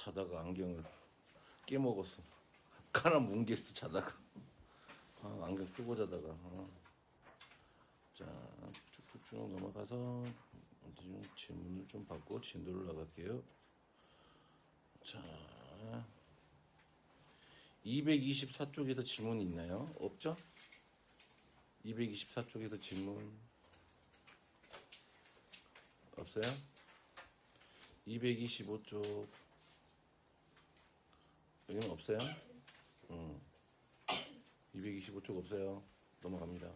자다가 안경을 깨먹었어. 가라 뭉개서 자다가. 안경 쓰고 자다가. 자, 쭉쭉쭉 넘어가서 이제 좀 질문을 좀 받고 진도를 나갈게요. 자, 224쪽에서 질문이 있나요? 없죠? 224쪽에서 질문 없어요? 225쪽 여기는 없어요? 225쪽 없어요. 넘어갑니다.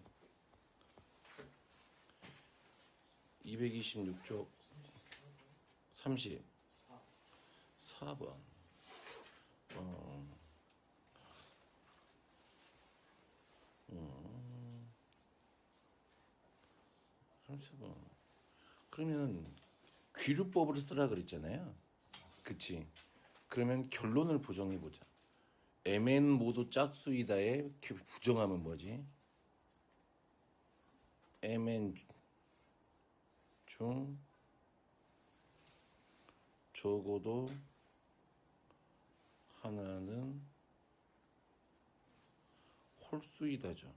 226쪽 34번 30번. 그러면 귀류법을 쓰라 그랬잖아요. 그치? 그러면 결론을 부정해보자. mn 모두 짝수이다의 부정하면 뭐지? mn 중 적어도 하나는 홀수이다죠.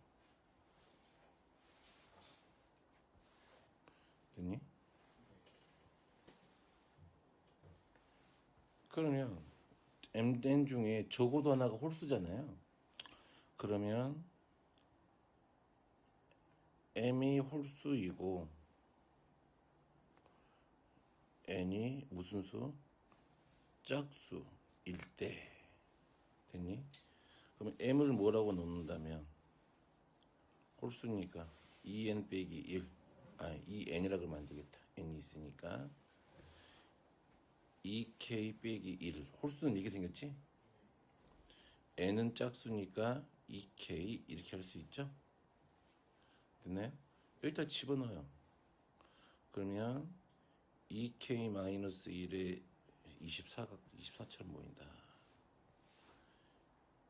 됐니? 그러면 mn 중에 적어도 하나가 홀수잖아요. 그러면 m이 홀수이고 n이 무슨 수? 짝수일 때. 됐니? 그러면 m을 뭐라고 넣는다면 홀수니까 2n 빼기 1 2n이라 그러면 안 되겠다. n이 있으니까 2k 빼기 1 홀수는 이렇게 생겼지? n은 짝수니까 2k 이렇게 할 수 있죠? 됐나요? 여기다 집어넣어요. 그러면 2k-1에 24처럼 보인다.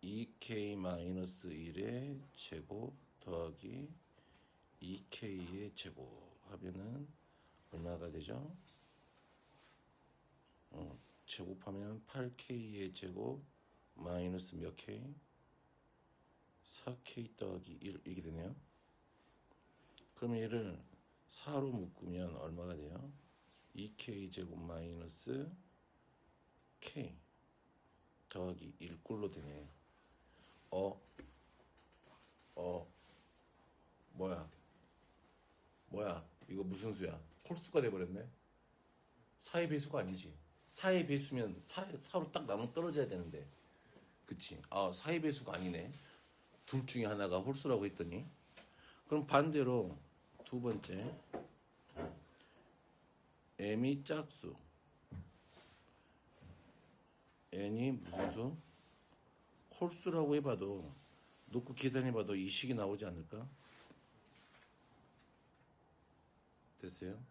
2k-1의 제곱 더하기 2k의 제곱 하면은 얼마가 되죠? 제곱하면 8k의 제곱 마이너스 몇 k? 4k 더하기 1 이렇게 되네요. 그러면 얘를 4로 묶으면 얼마가 돼요? 2k 제곱 마이너스 k 더하기 1꼴로 되네. 뭐야 이거 무슨 수야? 홀수가 돼버렸네. 4의 배수가 아니지. 4의 배수면 4로 딱 나눠 떨어져야 되는데 그치? 4의 배수가 아니네. 둘 중에 하나가 홀수라고 했더니. 그럼 반대로 두 번째 m이 짝수 n이 무슨 수? 홀수라고 해봐도 놓고 계산해봐도 이 식이 나오지 않을까? 됐어요?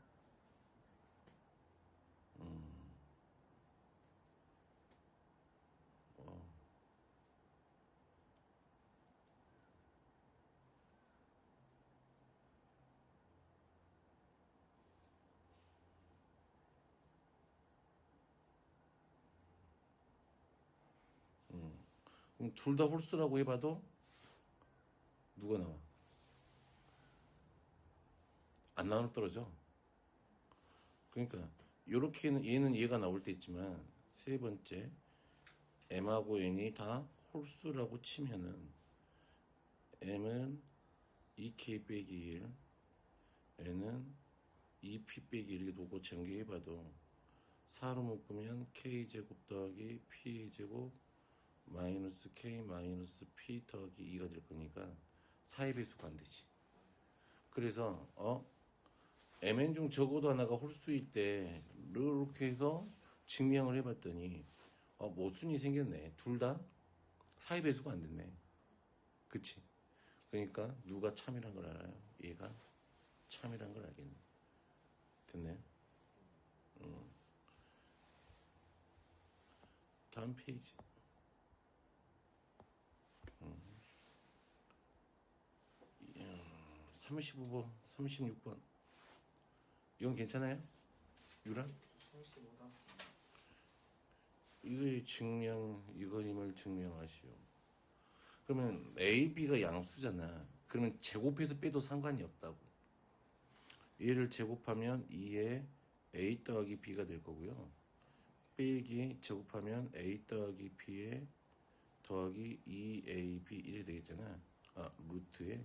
그럼 둘 다 홀수라고 해봐도 누가 나와? 안 나오면 떨어져. 그러니까 요렇게는 얘는 얘가 나올 때 있지만 세 번째 m하고 n이 다 홀수라고 치면은 m은 2k 빼기 1 n은 2p 빼기 1 이렇게 놓고 전개해봐도 4로 묶으면 k제곱 더하기 p제곱 마이너스 k 마이너스 p 더하기 2가 될 거니까 4의 배수가 안 되지. 그래서 mn 중 적어도 하나가 홀수일 때 이렇게 해서 증명을 해봤더니 모순이 생겼네. 둘 다 4의 배수가 안 됐네. 그치? 그러니까 누가 참이란 걸 알아요? 얘가 참이란 걸 알겠네. 됐네. 다음 페이지. 35번, 36번. 이건 괜찮아요? 유라? 35 나왔습니다. 이거의 증명, 이거임을 증명하시오. 그러면 A, B가 양수잖아. 그러면 제곱해서 빼도 상관이 없다고. 얘를 제곱하면 2에 A 더하기 B가 될 거고요. 빼기 제곱하면 A 더하기 B에 더하기 2AB 이렇게 되겠잖아. 루트에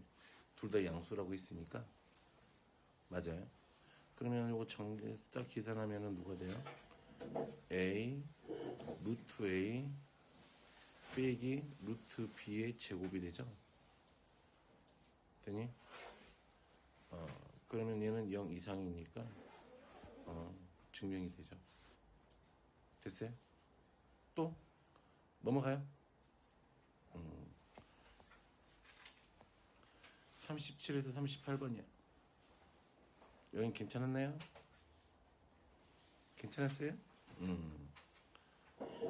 둘 다 양수라고 했으니까 맞아요. 그러면 이거 정리 딱 계산하면은 누가 돼요? A 루트 A 빼기 루트 B의 제곱이 되죠. 되니? 그러면 얘는 0 이상이니까 증명이 되죠. 됐어요? 또 넘어가요. 37에서 38번이야. 여긴 괜찮았나요? 괜찮았어요?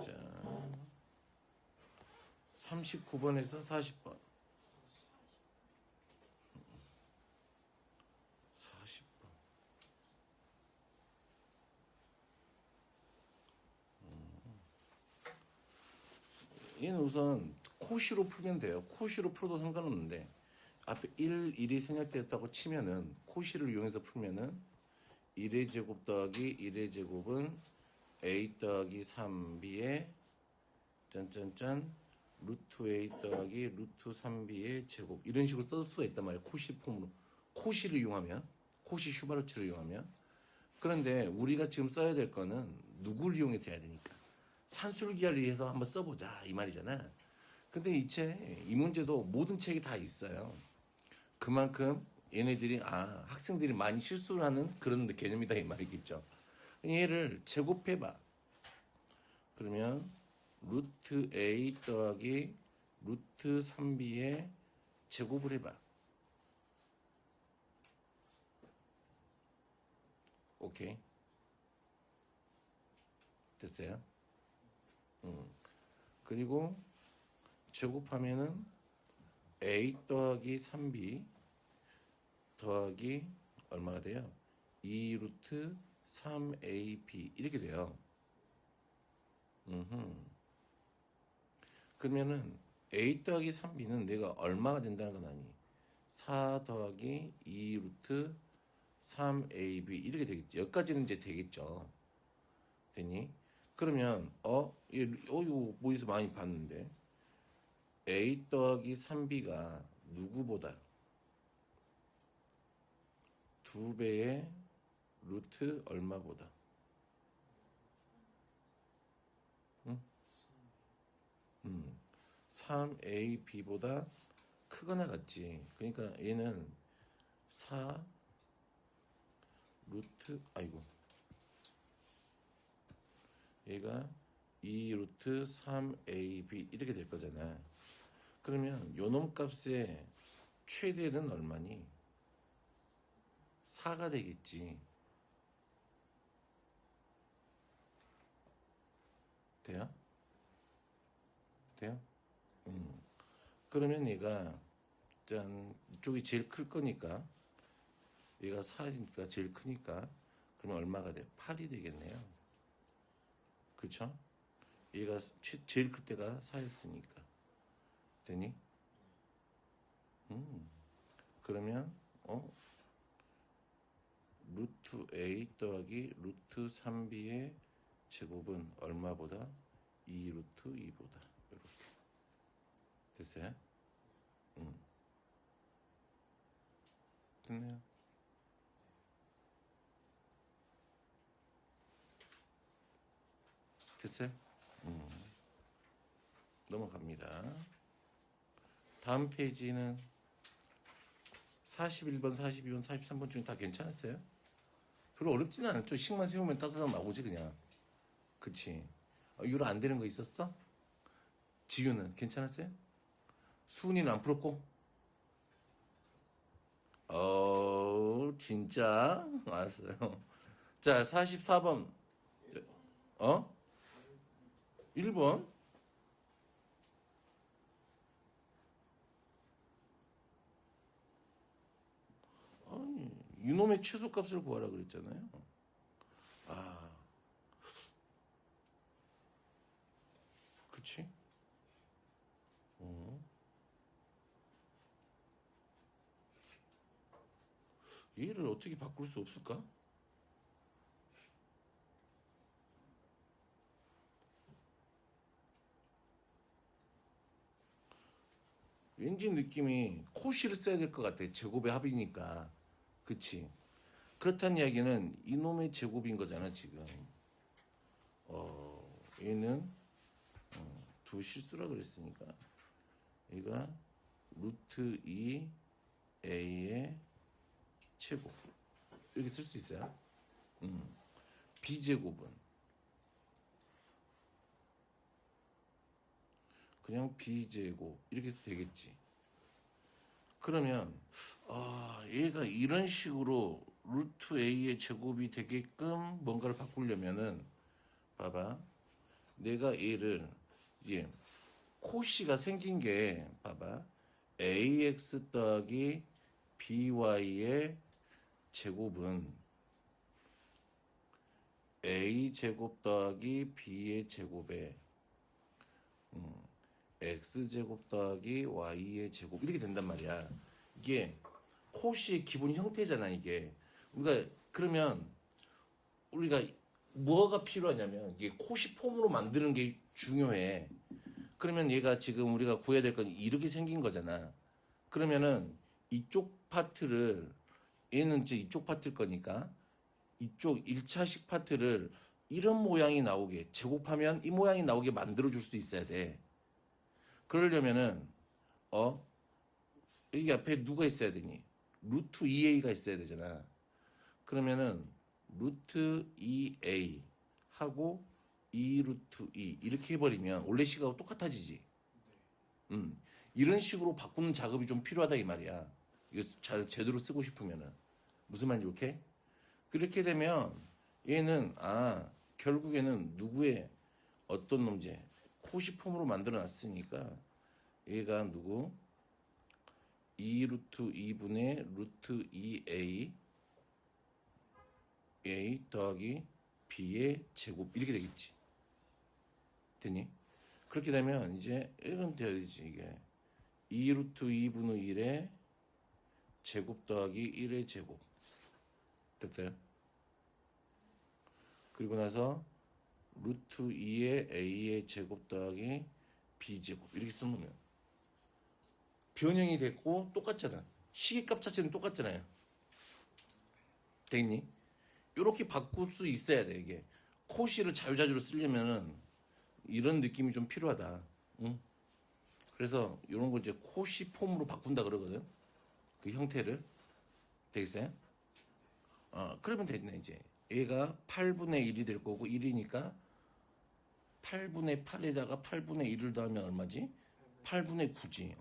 자, 39번에서 40번. 40번. 얘는 우선 코시로 풀면 돼요. 코시로 풀어도 상관없는데 앞에 1이 생략되었다고 치면은 코시를 이용해서 풀면은 1의 제곱 더하기 1의 제곱은 a 더하기 3b의 짠짠짠 루트 a 더하기 루트 3b의 제곱 이런 식으로 쓸 수가 있단 말이에요. 코시 폼으로. 코시를 이용하면 코시 슈바르츠를 이용하면 그런데 우리가 지금 써야 될 거는 누구를 이용해서 해야 되니까 산술기하를 위해서 한번 써보자 이 말이잖아. 근데 이 문제도 모든 책이 다 있어요. 그만큼 얘네들이 학생들이 많이 실수를 하는 그런 개념이다 이 말이겠죠. 얘를 제곱해봐. 그러면 루트 a 더하기 루트 3b의 제곱을 해봐. 오케이. 됐어요? 그리고 제곱하면은 a 더하기 3b 더하기 얼마가 돼요? 2 루트 3ab 이렇게 돼요. 그러면은 a 더하기 3b는 내가 얼마가 된다는 건 아니? 4 더하기 2 루트 3ab 이렇게 되겠지. 여기까지는 이제 되겠죠. 되니? 그러면 이거 뭐에서 많이 봤는데 a 더하기 3b가 누구보다 2배의 루트 얼마보다? 응? 3ab보다 크거나 같지. 그러니까 얘는 4 루트 얘가 2 루트 3ab 이렇게 될 거잖아. 그러면 요놈 값의 최대는 얼마니? 4가 되겠지. 돼요? 돼요? 그러면 얘가 이쪽이 제일 클 거니까 얘가 4니까 제일 크니까 그러면 얼마가 돼? 8이 되겠네요. 그쵸? 얘가 제일 클 때가 4였으니까 되니? 그러면 루트 a 더하기 루트 3b의 제곱은 얼마보다? 2 루트 2보다 이렇게 됐어요? 됐네요. 됐어요? 넘어갑니다. 다음 페이지는 41번, 42번, 43번 중에 다 괜찮았어요? 별로 어렵지는 않았죠. 식만 세우면 따뜻하게 나오지 그냥. 그치? 유로 안 되는 거 있었어? 지유는 괜찮았어요? 수은이는 안 풀었고? 진짜? 알았어요. 자, 44번. 1번? 아니, 이놈의 최소값을 구하라 그랬잖아요. 그치? 어. 얘를 어떻게 바꿀 수 없을까? 왠지 느낌이 코시를 써야 될 것 같아. 제곱의 합이니까. 그치? 그렇다는 이야기는 이놈의 제곱인 거잖아, 지금. 얘는 두 실수라 그랬으니까. 얘가 루트 2 a의 제곱. 이렇게 쓸 수 있어요. b제곱은 그냥 b제곱. 이렇게 되겠지. 그러면 얘가 이런 식으로 루트 a의 제곱이 되게끔 뭔가를 바꾸려면은 봐봐, 내가 얘를 이제 코시가 생긴 게 봐봐, ax 더하기 by의 제곱은 a 제곱 더하기 b의 제곱에 x 제곱 더하기 y의 제곱 이렇게 된단 말이야. 이게 코시의 기본 형태잖아. 이게 그러면 우리가 뭐가 필요하냐면 이게 코시 폼으로 만드는 게 중요해. 그러면 얘가 지금 우리가 구해야 될 건 이렇게 생긴 거잖아. 그러면은 이쪽 파트를, 얘는 이제 이쪽 파트일 거니까 이쪽 1차식 파트를 이런 모양이 나오게, 제곱하면 이 모양이 나오게 만들어 줄 수 있어야 돼. 그러려면은 여기 앞에 누가 있어야 되니? 루트 2a가 있어야 되잖아. 그러면은 루트 2a 하고 2 루트 2 이렇게 해버리면 원래 식하고 똑같아지지. 이런 식으로 바꾸는 작업이 좀 필요하다 이 말이야. 이거 잘 제대로 쓰고 싶으면은. 무슨 말인지 오케이? 그렇게 되면 얘는 결국에는 누구의 어떤 놈지? 코시 폼으로 만들어 놨으니까 얘가 누구? 2 루트 2분의 루트 2a a 더하기 b의 제곱 이렇게 되겠지. 됐니? 그렇게 되면 이제 이건 돼야 되지. 이게 2 루트 2분의 1의 제곱 더하기 1의 제곱 됐어요? 그리고 나서 루트 2의 a의 제곱 더하기 b제곱 이렇게 써놓으면 변형이 됐고 똑같잖아. 시계값 자체는 똑같잖아요. 되겠니? 이렇게 바꿀 수 있어야 돼. 이게 코시를 자유자재로 쓰려면은 이런 느낌이 좀 필요하다. 응? 그래서 이런 거 이제 코시 폼으로 바꾼다 그러거든. 그 형태를. 되겠어요? 그러면 됐네. 이제 얘가 8분의 1이 될 거고 1이니까 8분의 8에다가 8분의 1을 더하면 얼마지? 8분의 9지.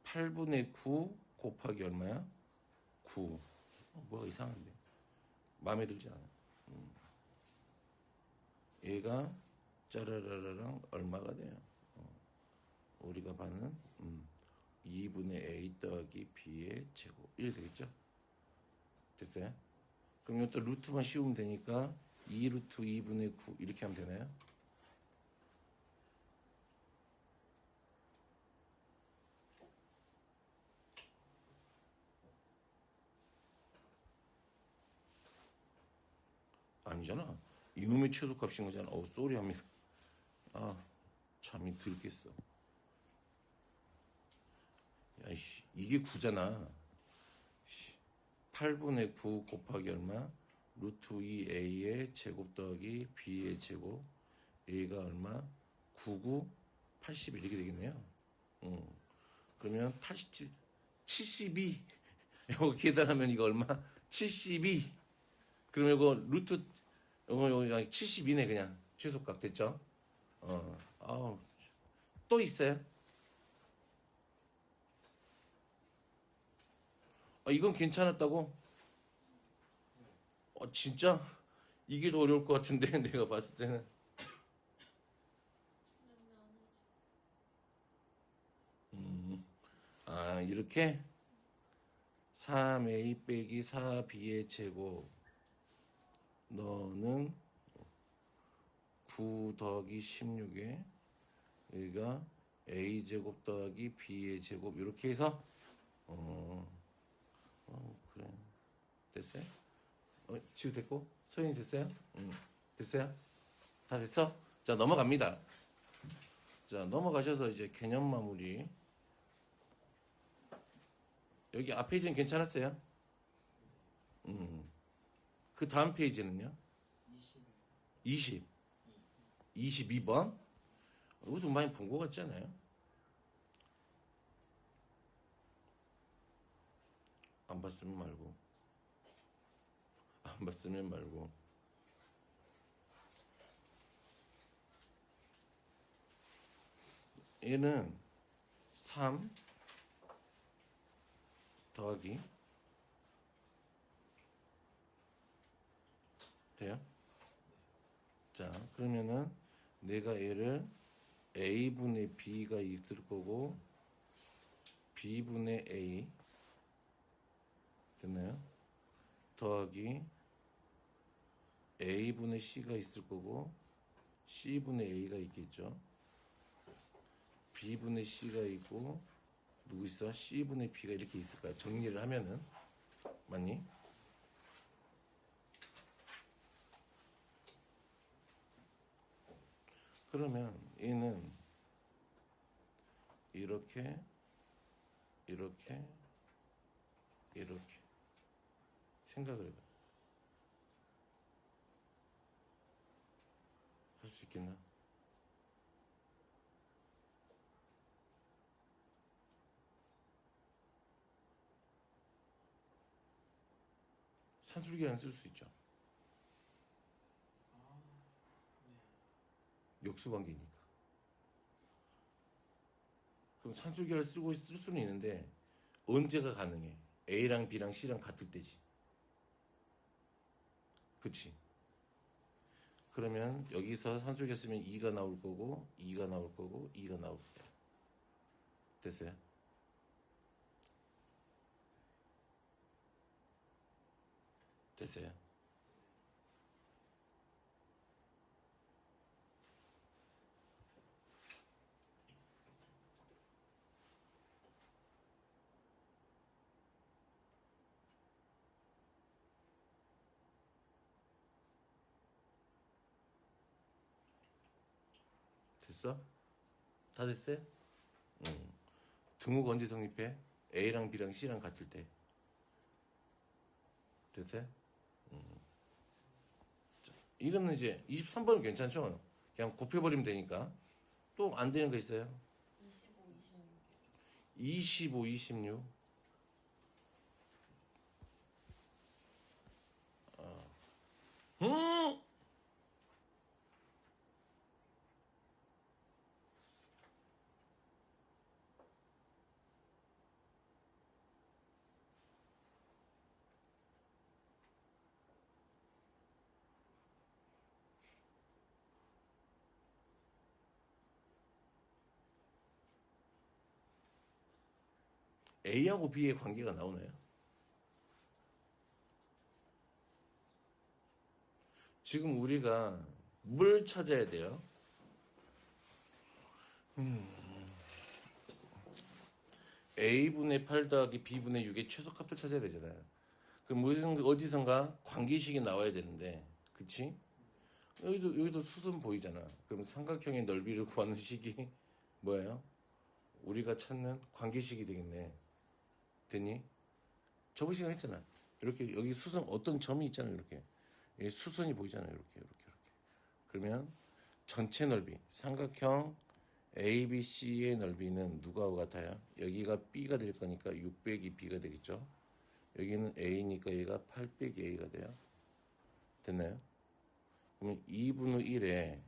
8분의 9 곱하기 얼마야? 9. 뭐가 이상한데. 마음에 들지 않아. 얘가 짜라라라랑 얼마가 돼요? 우리가 받는 2분의 a 더하기 b의 제곱 이렇게 되겠죠? 됐어요? 그럼 이것도 루트만 씌우면 되니까 2 루트 2분의 9 이렇게 하면 되나요? 아니잖아. 이놈의 최소값인 거잖아. 쏘리 합니다. 잠이 들겠어. 야이씨, 이게 9잖아. 8분의 9 곱하기 얼마? 루트 2a의 제곱 더하기 b의 제곱. a가 얼마? 99, 81 이렇게 되겠네요. 그러면 87, 72. 이거 계산하면 이거 얼마? 72. 그러면 이거 루트 이거 72네 그냥 최소값 됐죠? 또 있어요? 이건 괜찮았다고? 진짜? 이게 더 어려울 것 같은데 내가 봤을 때는. 이렇게 3a 빼기 4b의 제곱 너는 9 더하기 16에 여기가 a 제곱 더하기 b의 제곱 이렇게 해서 그래 됐어요? 지우 됐고 소연이 됐어요? 됐어요? 다 됐어? 자 넘어갑니다. 자 넘어가셔서 이제 개념 마무리. 여기 앞 페이지는 괜찮았어요? 그 다음 페이지는요? 20 22번. 이것도 많이 본 것 같지 않아요? 안 봤으면 말고 안 봤으면 말고. 얘는 3 더하기 돼요? 자 그러면은 내가 얘를 a분의 b가 있을 거고 b분의 a 됐나요? 더하기 a분의 c가 있을 거고 c분의 a가 있겠죠. b분의 c가 있고 누구 있어? c분의 b가 이렇게 있을 거야. 정리를 하면은 맞니? 그러면 얘는 이렇게 이렇게 이렇게 생각을 해봐. 할 수 있겠나? 산술계량 쓸 수 있죠. 역수관계니까. 그럼 산술계를 쓰고 쓸 수는 있는데 언제가 가능해? A랑 B랑 C랑 같을 때지. 그치? 그러면 여기서 산술계 쓰면 2가 나올 거고 2가 나올 거고 2가 나올 거야. 됐어요? 됐어요? 됐어? 다 됐어요? 등호가 언제 성립해? A랑 B랑 C랑 같을 때. 됐어요? 이거는 이제 23번은 괜찮죠? 그냥 곱해버리면 되니까. 또 안 되는 거 있어요? 25, 26. 음! A하고 B의 관계가 나오나요? 지금 우리가 뭘 찾아야 돼요? A분의 8 더하기 B분의 6의 최소값을 찾아야 되잖아요. 그럼 어디선가 관계식이 나와야 되는데, 그치? 여기도 수선 보이잖아. 그럼 삼각형의 넓이를 구하는 식이 뭐예요? 우리가 찾는 관계식이 되겠네. 됐니? 저번 시간에 했잖아. 이렇게 여기 수선 어떤 점이 있잖아. 이렇게 수선이 보이잖아. 이렇게. 그러면 전체 넓이 삼각형 ABC의 넓이는 누가와 같아요? 여기가 B가 될 거니까 6 빼기 B가 되겠죠. 여기는 A니까 얘가 8 빼기 A가 돼요. 됐나요? 그러면 2분의 1에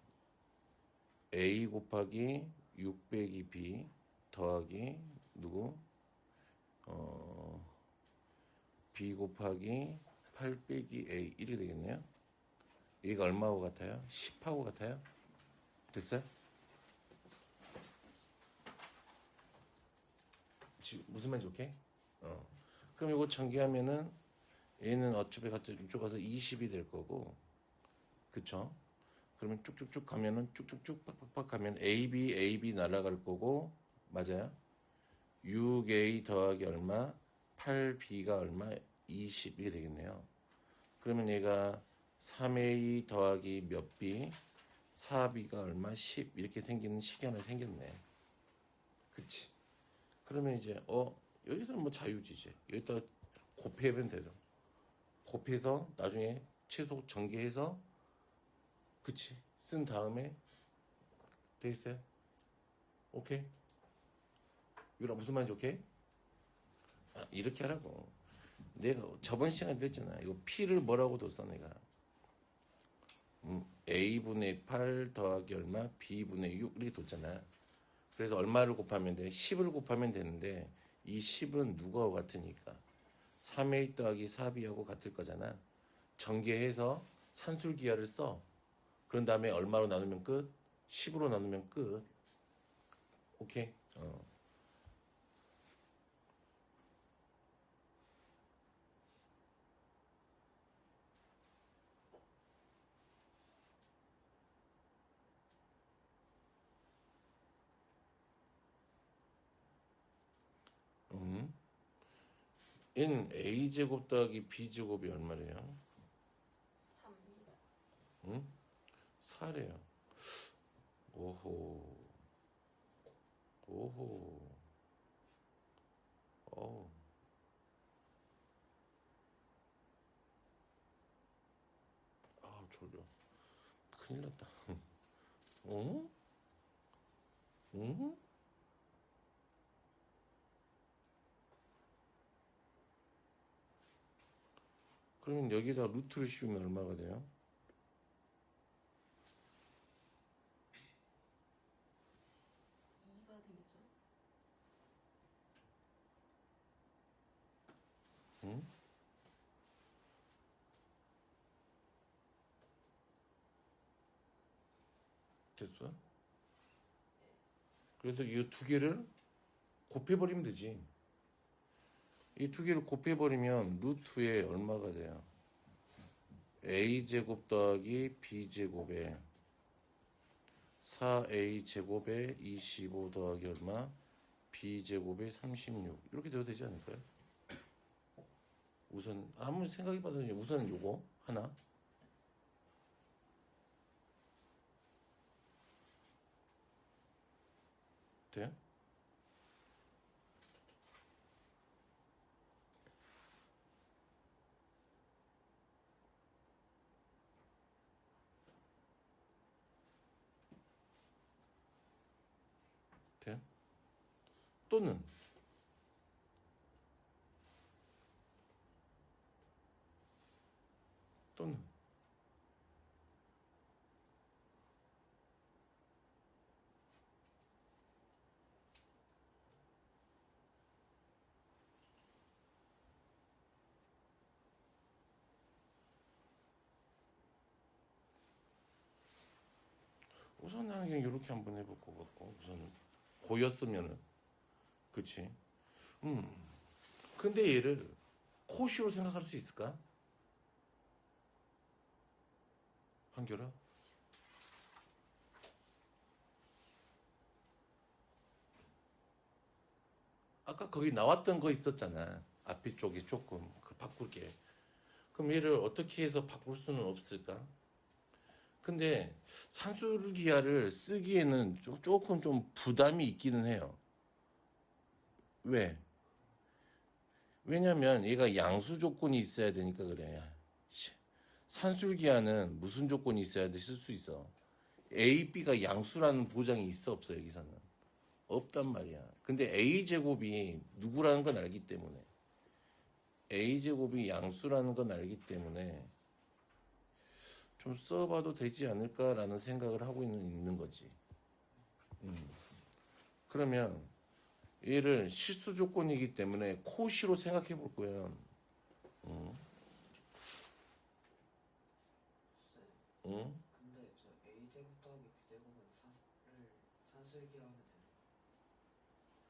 A 곱하기 6 빼기 B 더하기 누구? B 곱하기 8 빼기 A 이렇게 되겠네요. 얘가 얼마하고 같아요? 10하고 같아요? 됐어요? 지금 무슨 말인지 오케이? 그럼 이거 전개하면은 얘는 어차피 이쪽 가서 20이 될 거고 그쵸? 그러면 쭉쭉쭉 가면은 쭉쭉쭉 팍팍팍 가면 AB 날아갈 거고 맞아요? 6A 더하기 얼마? 8B가 얼마? 20 이게 되겠네요. 그러면 얘가 3A 더하기 몇 B? 4B가 얼마? 10 이렇게 생기는 식이 하나 생겼네. 그치? 그러면 이제 여기서는 뭐 자유지제. 여기다 곱해면 되죠. 곱해서 나중에 최소 전개해서 그치? 쓴 다음에 되겠어요? 오케이? 유라 무슨 말인지 오케이? 이렇게 하라고. 내가 저번 시간에 했잖아. 이거 P를 뭐라고 뒀어 내가. A분의 8 더하기 얼마? B분의 6 이렇게 뒀잖아. 그래서 얼마를 곱하면 돼? 10을 곱하면 되는데 이 10은 누구하고 같으니까 3A 더하기 4B하고 같을 거잖아. 전개해서 산술기하를 써. 그런 다음에 얼마로 나누면 끝? 10으로 나누면 끝. 오케이? 얘는 A제곱 더하기 B제곱이 얼마래요? 3입니다. 응? 4래요. 오호. 오호. 어우. 아, 졸려. 큰일 났다. 어? 응? 그러면 여기다 루트를 씌우면 얼마가 돼요? 이가 되겠죠? 응? 됐어? 그래서 이 두 개를 곱해버리면 되지. 이 두 개를 곱해버리면 루트에 얼마가 돼요? A제곱 더하기 B제곱에 4A제곱에 25 더하기 얼마? B제곱에 36 이렇게 돼도 되지 않을까요? 우선 아무리 생각해봐도 우선 요거 하나 돼요? 돼요? 또는 또는 우선 나는 그냥 이렇게 한번 해볼 것 같고 우선은 고였으면은 그치? 근데 얘를 코시로 생각할 수 있을까? 한결아? 아까 거기 나왔던 거 있었잖아. 앞에 쪽에 조금 바꿀게. 그럼 얘를 어떻게 해서 바꿀 수는 없을까? 근데 산술기하를 쓰기에는 조금 좀 부담이 있기는 해요. 왜? 왜냐면 얘가 양수 조건이 있어야 되니까 그래. 산술기하는 무슨 조건이 있어야 돼? 쓸 수 있어. A, B가 양수라는 보장이 있어 없어 여기서는? 없단 말이야. 근데 A제곱이 누구라는 건 알기 때문에 A제곱이 양수라는 건 알기 때문에 좀 써봐도 되지 않을까라는 생각을 하고 있는 거지. 그러면 얘를 실수 조건이기 때문에 코시로 생각해 볼 거야. 응? 근데 저 A제곱 더하기 B제곱은 산술기 하면 되는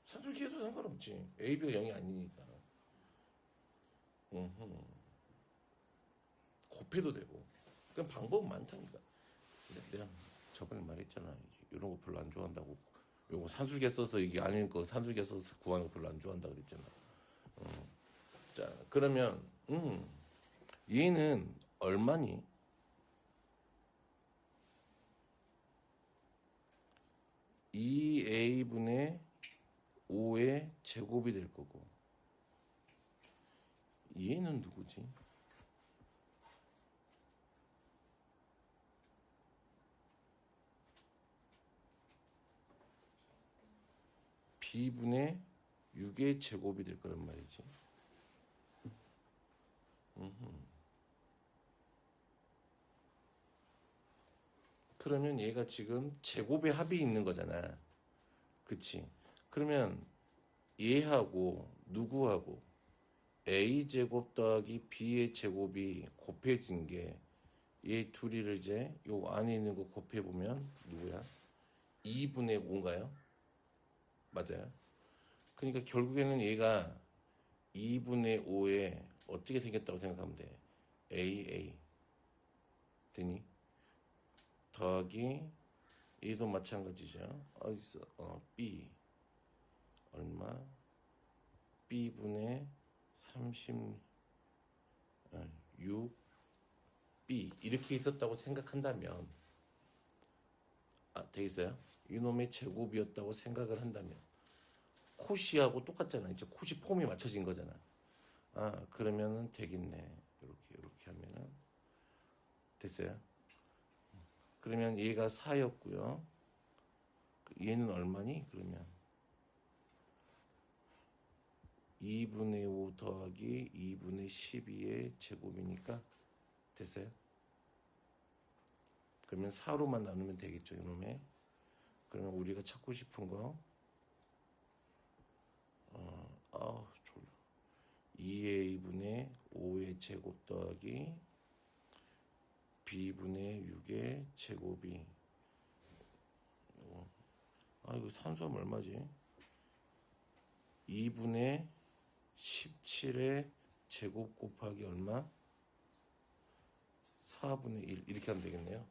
산술기에도 상관없지. A, B가 0이 아니니까. 곱해도 되고. 그냥 방법은 많다니까. 내가 저번에 말했잖아. 이런 거 별로 안 좋아한다고. 요거 산술계 써서 이게 아닌 거 산술계 써서 구하는 거 별로 안 좋아한다 그랬잖아. 자, 그러면 얘는 얼마니? 2a분의 5의 제곱이 될 거고 얘는 누구지? b분의 6의 제곱이 될 거란 말이지. 그러면 얘가 지금 제곱의 합이 있는 거잖아. 그치? 그러면 얘하고 누구하고 a제곱 더하기 b의 제곱이 곱해진 게 얘 둘이를 이제 요 안에 있는 거 곱해보면 누구야? 2분의 5인가요? 맞아요. 그러니까 결국에는 얘가 2분의 5에 어떻게 생겼다고 생각하면 돼? AA 되니? 더하기 얘도 마찬가지죠. 어디서? B 얼마? B분의 36 B 이렇게 있었다고 생각한다면 되겠어요? 이놈의 제곱이었다고 생각을 한다면 코시하고 똑같잖아. 이제 코시 폼이 맞춰진 거잖아. 그러면은 되겠네. 이렇게 하면은 됐어요? 그러면 얘가 4였고요. 얘는 얼마니? 그러면 2분의 5 더하기 2분의 12의 제곱이니까 됐어요? 그러면 4로만 나누면 되겠죠, 이놈의. 그러면 우리가 찾고 싶은 거 졸려. 2a분의 5의 제곱 더하기 b분의 6의 제곱이 이거 산수하면 얼마지? 2분의 17의 제곱 곱하기 얼마? 4분의 1 이렇게 하면 되겠네요.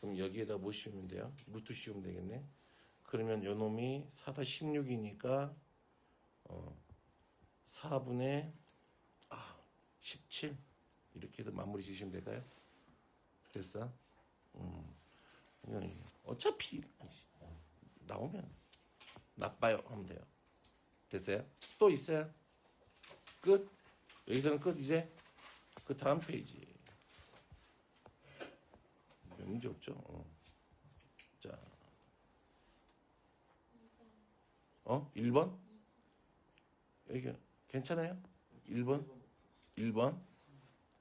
그럼 여기에다 뭐 씌우면 돼요? 루트 씌우면 되겠네. 그러면 요 놈이 4다 16이니까 4분의 17 이렇게 해서 마무리 지시면 될까요? 됐어? 어차피 나오면 나빠요 하면 돼요. 됐어요? 또 있어요? 끝? 여기서는 끝 이제? 그 다음 페이지 문제 없죠? 자 1번? 여기 괜찮아요? 1번?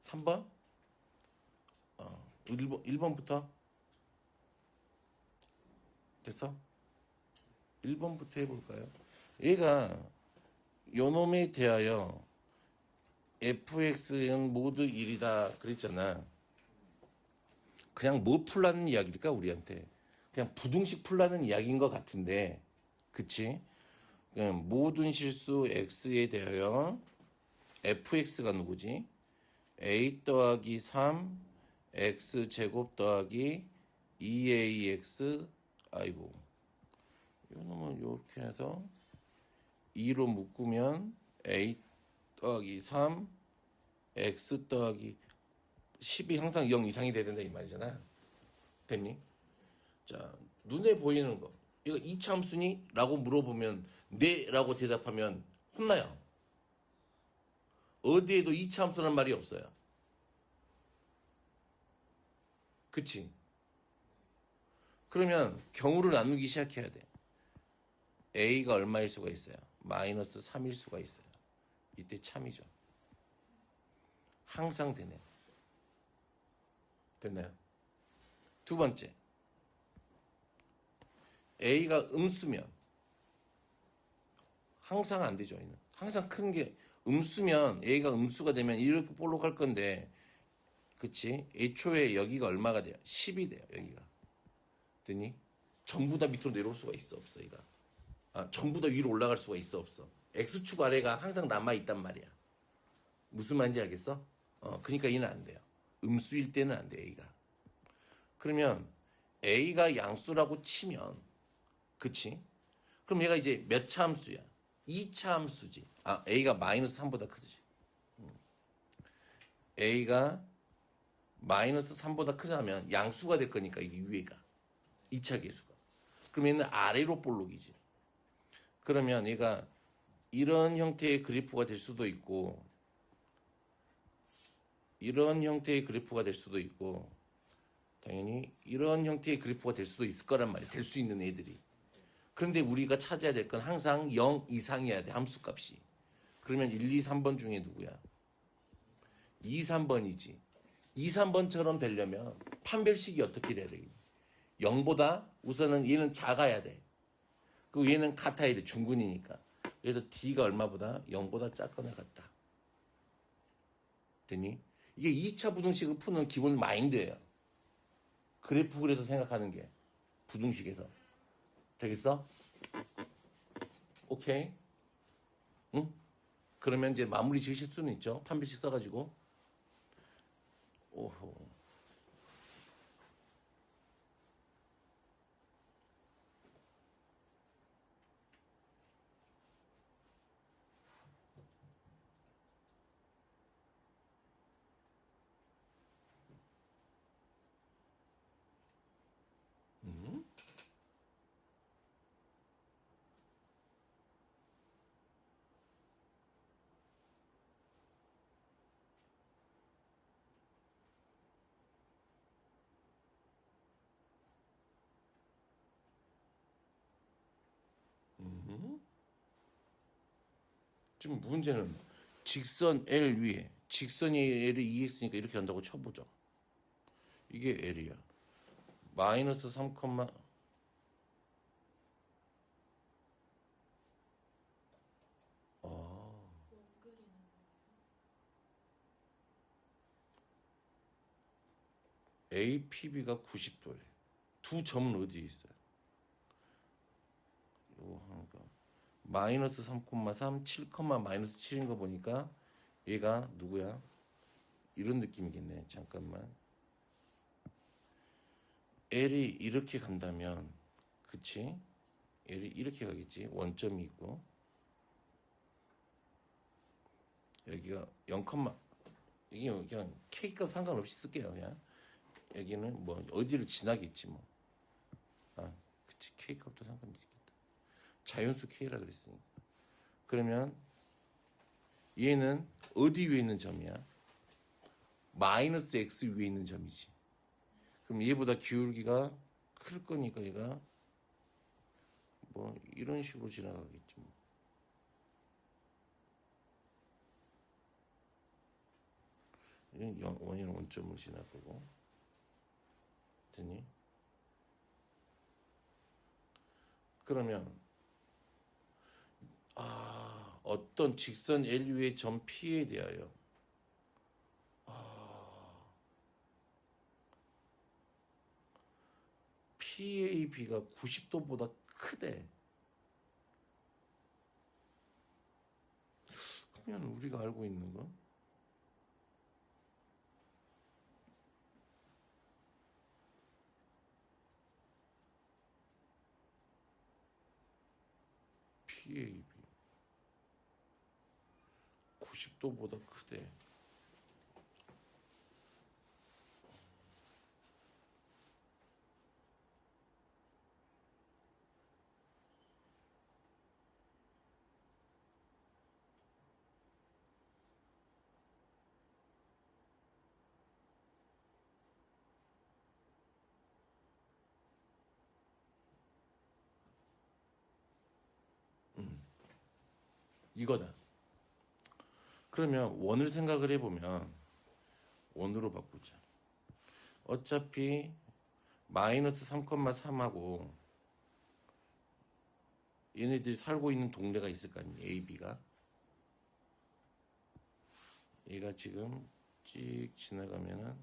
3번? 1번부터 됐어? 1번부터 해볼까요? 얘가 요놈에 대하여 fx는 모두 1이다 그랬잖아. 그냥 뭐 풀라는 이야기일까 우리한테? 그냥 부등식 풀라는 이야기인 것 같은데 그치? 그냥 모든 실수 x에 대하여 fx가 누구지? a 더하기 3 x 제곱 더하기 2ax 아이고 이놈은 이렇게 해서 2로 묶으면 a 더하기 3 x 더하기 10이 항상 0 이상이 돼야 된다 이 말이잖아. 됐니? 자 눈에 보이는 거 이거 이차함수니? 라고 물어보면 네 라고 대답하면 혼나요. 어디에도 이차함수란 말이 없어요. 그치? 그러면 경우를 나누기 시작해야 돼. a가 얼마일 수가 있어요? 마이너스 3일 수가 있어요. 이때 참이죠. 항상 되네. 됐나요? 두 번째 a가 음수면 항상 안 되죠. 얘는. 항상 큰 게 음수면 a가 음수가 되면 이렇게 볼록 할 건데 그치? 애초에 여기가 얼마가 돼요? 10이 돼요. 여기가 됐니? 전부 다 밑으로 내려올 수가 있어 없어 얘가. 전부 다 위로 올라갈 수가 있어 없어. x축 아래가 항상 남아있단 말이야. 무슨 말인지 알겠어? 그러니까 얘는 안 돼요. 음수일 때는 안 돼, A가. 그러면 A가 양수라고 치면, 그치? 그럼 얘가 이제 몇 차 함수야? 2차 함수지. 아, A가 마이너스 3보다 크지. A가 마이너스 3보다 크자면 양수가 될 거니까 이게 위에가 2차 계수가. 그럼 얘는 아래로 볼록이지. 그러면 얘가 이런 형태의 그래프가 될 수도 있고 이런 형태의 그래프가 될 수도 있고 당연히 이런 형태의 그래프가 될 수도 있을 거란 말이야. 될 수 있는 애들이. 그런데 우리가 찾아야 될 건 항상 0 이상이어야 돼. 함수값이. 그러면 1, 2, 3번 중에 누구야? 2, 3번이지. 2, 3번처럼 되려면 판별식이 어떻게 돼야 돼? 0보다 우선은 얘는 작아야 돼. 그리고 얘는 같아야 돼. 중근이니까. 그래서 D가 얼마보다? 0보다 작거나 같다. 됐니? 이게 2차 부등식을 푸는 기본 마인드예요. 그래프 그래서 생각하는 게 부등식에서. 되겠어? 오케이? 응? 그러면 이제 마무리 지으실 수는 있죠. 판별식 써가지고. 오호. 지금 문제는 직선 L 위에 직선이 L이 2x니까 이렇게 한다고 쳐보죠. 이게 L이야. 마이너스 3, APB가 90도래. 두 점은 어디에 있어요? 요 하니까 마이너스 3,3, 7, 마이너스 7인 거 보니까 얘가 누구야? 이런 느낌이겠네. 잠깐만. L이 이렇게 간다면, 그치? L이 이렇게 가겠지. 원점이 있고 여기가 0, 이게 그냥 K값 상관없이 쓸게요. 그냥 여기는 뭐 어디를 지나겠지 뭐. 아, 그치. K값도 상관있겠다. 자연수 K라 그랬으니까. 그러면 얘는 어디 위에 있는 점이야? 마이너스 X 위에 있는 점이지. 그럼 얘보다 기울기가 클 거니까 얘가 뭐 이런 식으로 지나가겠지 뭐. 원인 원점을 지날 거고. 됐니? 그러면 어떤 직선 L 위의 점 P에 대하여 PAB가 90도보다 크대. 그러면 우리가 알고 있는 거 PAB 90도보다 크대. 이거다. 그러면 원을 생각을 해보면 원으로 바꾸자. 어차피 마이너스 3,3하고 얘네들이 살고 있는 동네가 있을 거 아니에요. A, B가. 얘가 지금 찍 지나가면은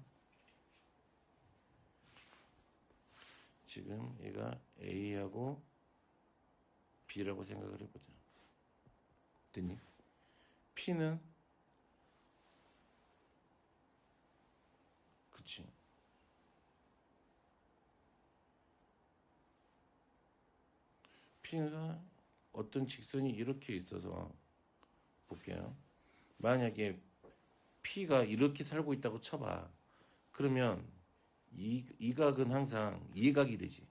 지금 얘가 A하고 B라고 생각을 해보자. 됐니? P는 그치. P가 어떤 직선이 이렇게 있어서 볼게요. 만약에 P가 이렇게 살고 있다고 쳐봐. 그러면 이 각은 항상 예각이 되지.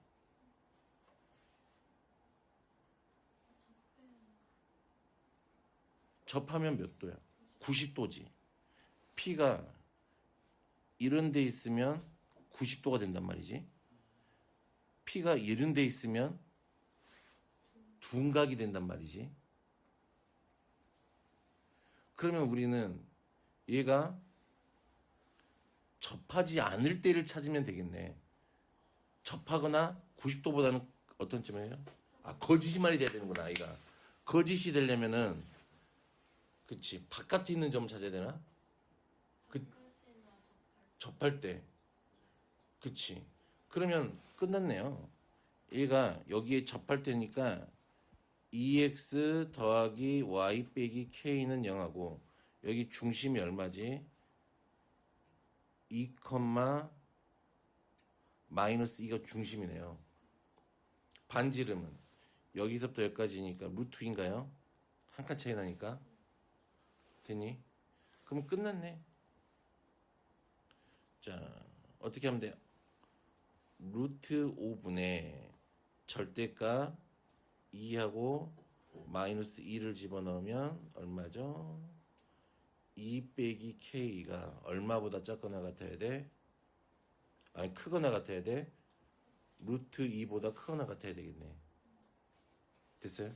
접하면 몇 도야? 90도지. P가 이런 데 있으면 90도가 된단 말이지. P가 이런 데 있으면 둔각이 된단 말이지. 그러면 우리는 얘가 접하지 않을 때를 찾으면 되겠네. 접하거나 90도보다는 어떤 점이에요? 아, 거짓말이 돼야 되는구나, 아이가. 거짓이 되려면은, 그치, 바깥에 있는 점 찾아야 되나? 접할 때. 그치. 그러면 끝났네요. 얘가 여기에 접할 때니까 2x 더하기 y 빼기 k는 0하고 여기 중심이 얼마지? 2, 마이너스 2가 중심이네요. 반지름은 여기서부터 여기까지니까 루트 2인가요? 한 칸 차이 나니까. 됐니? 그럼 끝났네. 자, 어떻게 하면 돼요? 루트 5분의 절대값 2하고 마이너스 2를 집어넣으면 얼마죠? 2 빼기 k가 얼마보다 작거나 같아야 돼? 아니, 크거나 같아야 돼? 루트 2보다 크거나 같아야 되겠네. 됐어요?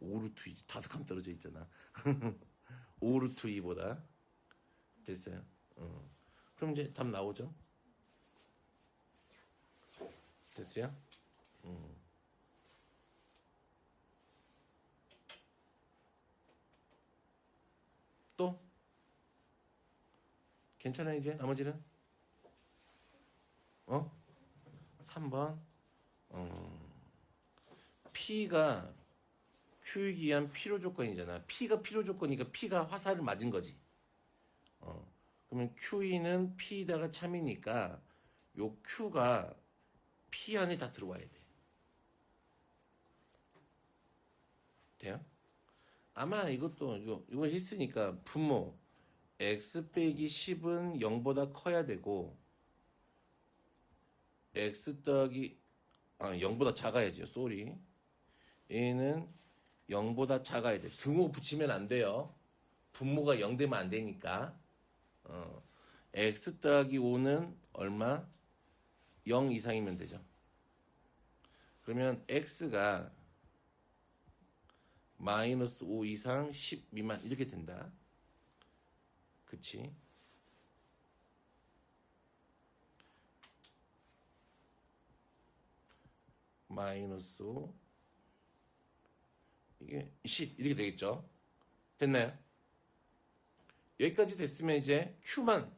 오르트 5루트 2 다섯 칸 떨어져 있잖아. 5루트 2보다 됐어요. 그럼 이제 답 나오죠? 됐어요? 또? 괜찮아 이제 나머지는? 3번. P가 Q에 의한 필요 조건이잖아. P가 필요 조건이니까 P가 화살을 맞은 거지. 그러면 QE는 P에다가 참이니까 요 Q가 P 안에 다 들어와야 돼. 돼요? 아마 이것도 이거 했으니까 분모 x 빼기 10은 0보다 커야 되고 x 더하기 0보다 작아야죠. 쏘리. 얘는 0보다 작아야 돼. 등호 붙이면 안 돼요. 분모가 0 되면 안 되니까. x 더하기 5는 얼마? 0 이상이면 되죠. 그러면 x가 마이너스 5 이상 10 미만 이렇게 된다. 그치? 마이너스 5 이게 10 이렇게 되겠죠? 됐나요? 여기까지 됐으면 이제 Q만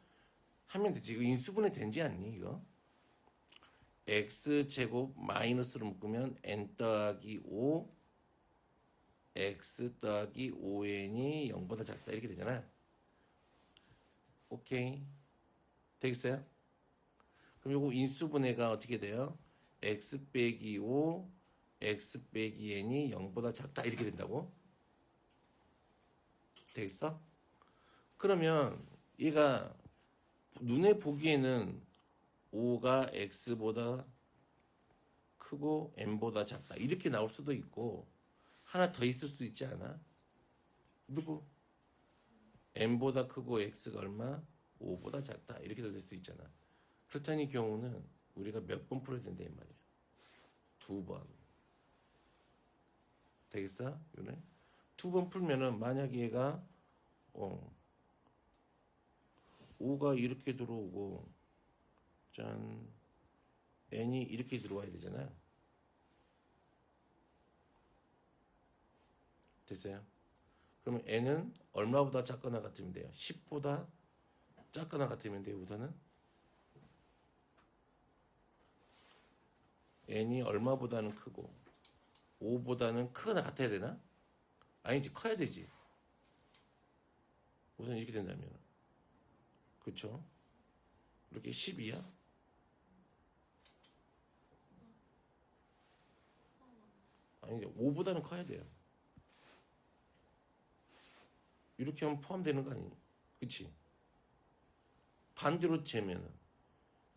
하면 되지. 이거 인수분해 된지 않니 이거? X제곱 마이너스로 묶으면 N 더하기 5 X 더하기 5N이 0보다 작다 이렇게 되잖아. 오케이. 되겠어요? 그럼 요거 인수분해가 어떻게 돼요? X 빼기 5 X 빼기 N이 0보다 작다 이렇게 된다고? 되겠어? 그러면 얘가 눈에 보기에는 5가 X보다 크고 N보다 작다 이렇게 나올 수도 있고 하나 더 있을 수도 있지 않아? 누구? N보다 크고 X가 얼마? 5보다 작다 이렇게 될 수 있잖아. 그렇다는 이 경우는 우리가 몇 번 풀어야 된다 이 말이야. 2번. 되겠어? 요네? 2번 풀면은 만약에 얘가 5가 이렇게 들어오고 짠 n이 이렇게 들어와야 되잖아. 됐어요? 그러면 n은 얼마보다 작거나 같으면 돼요? 10보다 작거나 같으면 돼요. 우선은 n이 얼마보다는 크고 5보다는 크거나 같아야 되나? 아니지, 커야 되지. 우선 이렇게 된다면. 그쵸? 이렇게 12야? 아니지, 5보다는 커야 돼요. 이렇게 하면 포함되는 거 아니니? 그치? 반대로 재면은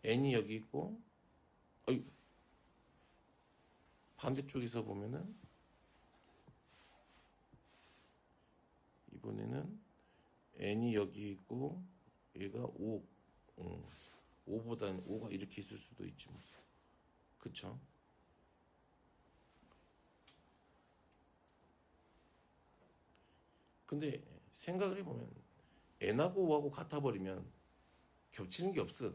n이 여기 있고, 어이, 반대쪽에서 보면은 이번에는 n이 여기 있고 얘가 5, 5보다는 5가 이렇게 있을 수도 있지 뭐. 그쵸? 근데 생각을 해보면 n하고 5하고 같아버리면 겹치는 게 없어.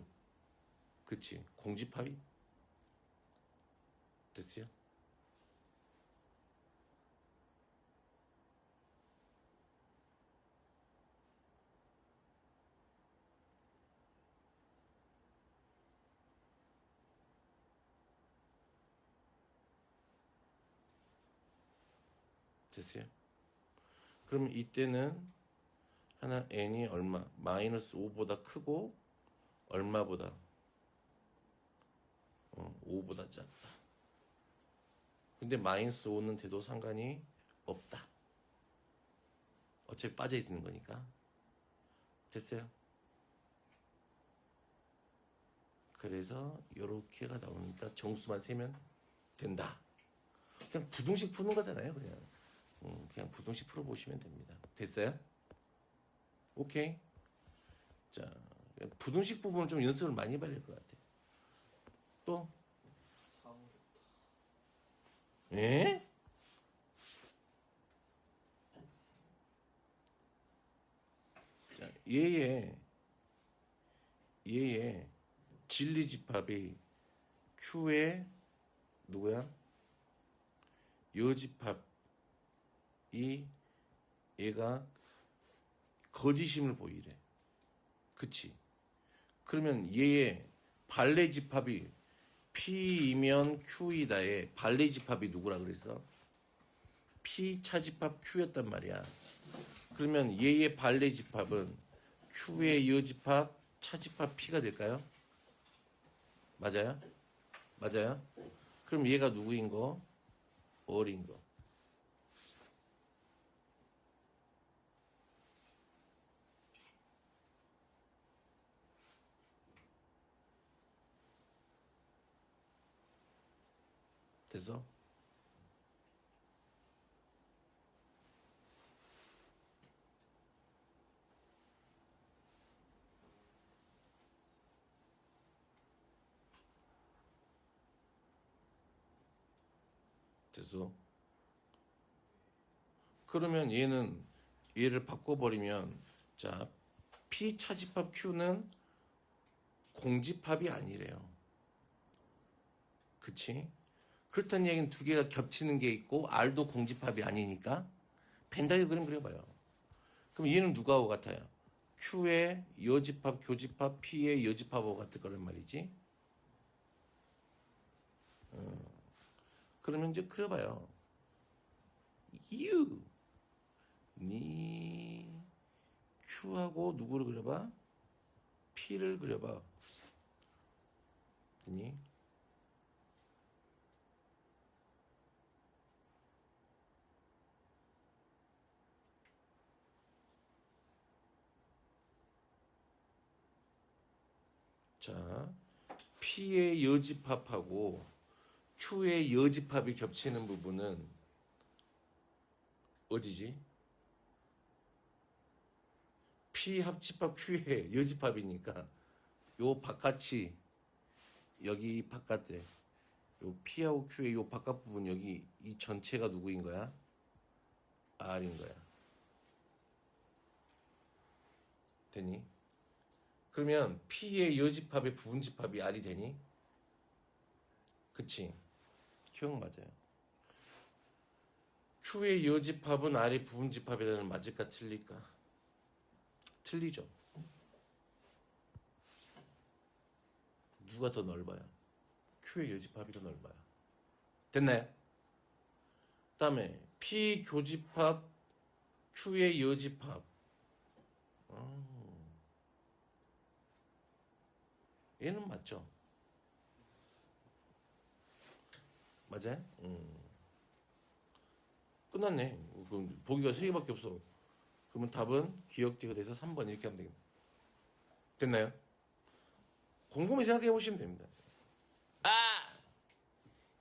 그치? 공집합이 됐어요? 됐어요? 그러면 이때는 하나 n이 얼마? 마이너스 5보다 크고 얼마보다? 5보다 작다. 근데 마이너스 5는 돼도 상관이 없다. 어차피 빠져 있는 거니까. 됐어요? 그래서 이렇게가 나오니까 정수만 세면 된다. 그냥 부등식 푸는 거잖아요. 그냥 부등식 풀어보시면 됩니다. 됐어요? 오케이. 자, 부등식 부분은 좀 연습을 많이 해봐야 될 것 같아요. 또? 4, 5, 6. 에? 자, 얘의 진리집합이 Q의 누구야? 여집합이 얘가 거짓임을 보이래. 그치? 그러면 얘의 반례 집합이 P이면 Q이다의 반례 집합이 누구라 그랬어? P 차집합 Q였단 말이야. 그러면 얘의 반례 집합은 Q의 여집합 차집합 P가 될까요? 맞아요? 맞아요? 그럼 얘가 누구인 거? 어린 거. 됐어? 됐어? 그러면 얘를 바꿔버리면 자 P 차집합 Q는 공집합이 아니래요. 그치? 그렇다는 얘기는 두 개가 겹치는 게 있고 R도 공집합이 아니니까 벤 다이어그램 그려봐요. 그럼 얘는 누구하고 같아요? Q의 여집합, 교집합, P의 여집합하고 같을 거란 말이지. 그러면 이제 그려봐요. 니 Q하고 누구를 그려봐? P를 그려봐. 니 자, P의 여집합하고 Q의 여집합이 겹치는 부분은 어디지? P 합집합 Q의 여집합이니까 요 바깥이 여기 바깥에 요 P하고 Q의 요 바깥 부분 여기 이 전체가 누구인 거야? R인 거야. 되니? 그러면 P의 여집합의 부분집합이 R이 되니? 그치? 기억 맞아요. Q의 여집합은 R의 부분집합이라는 맞을까 틀릴까? 틀리죠. 누가 더 넓어요? Q의 여집합이 더 넓어요. 됐나요? 그다음에 P 교집합 Q의 여집합. 얘는 맞죠? 맞아요? 끝났네. 그럼 보기가 3개밖에 없어. 그러면 답은 기억되가 돼서 3번 이렇게 하면 되겠네. 됐나요? 곰곰이 생각해 보시면 됩니다.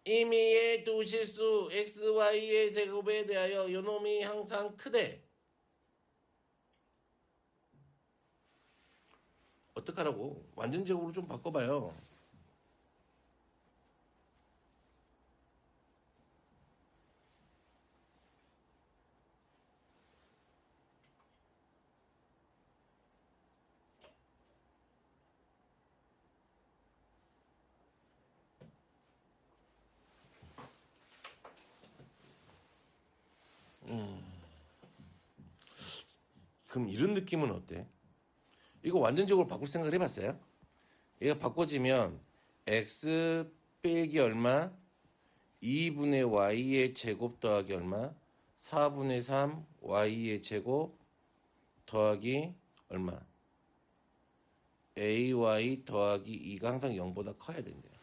임의의 두 실수 xy의 제곱에 대하여 요놈이 항상 크대. 어떡하라고? 완전적으로 좀 바꿔봐요. 그럼 이런 느낌은 어때? 이거 완전적으로 바꿀 생각을 해봤어요? 얘가 바꿔지면 x 빼기 얼마? 2분의 y의 제곱 더하기 얼마? 4분의 3 y의 제곱 더하기 얼마? ay 더하기 2가 항상 0보다 커야 된대요.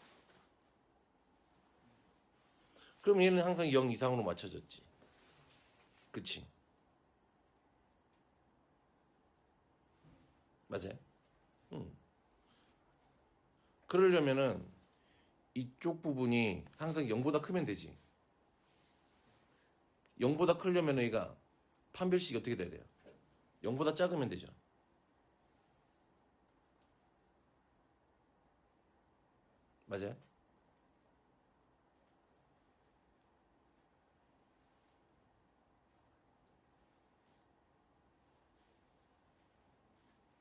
그럼 얘는 항상 0 이상으로 맞춰졌지. 그치? 맞아요? 그러려면은 이쪽 부분이 항상 0보다 크면 되지. 0보다 크려면 얘가 판별식이 어떻게 돼야 돼요? 0보다 작으면 되죠. 맞아요?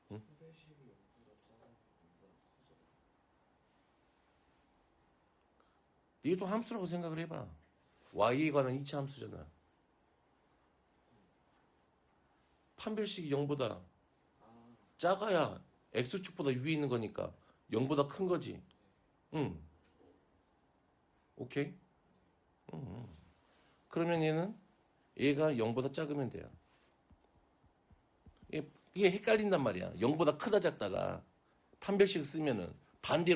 판별식이 0보다 작으면 0보다 커져. 이게 또 함수라고 생각을 해봐. y에 관한 2차 함수잖아. 판별식이 0보다 아, 작아야 x축보다 위에 있는 거니까 0보다 큰 거지. 응. 오케이? 그러면 얘가 0보다 작으면 돼요. 이게 헷갈린단 말이야. 0보다 크다 작다가 판별식 쓰면은 반대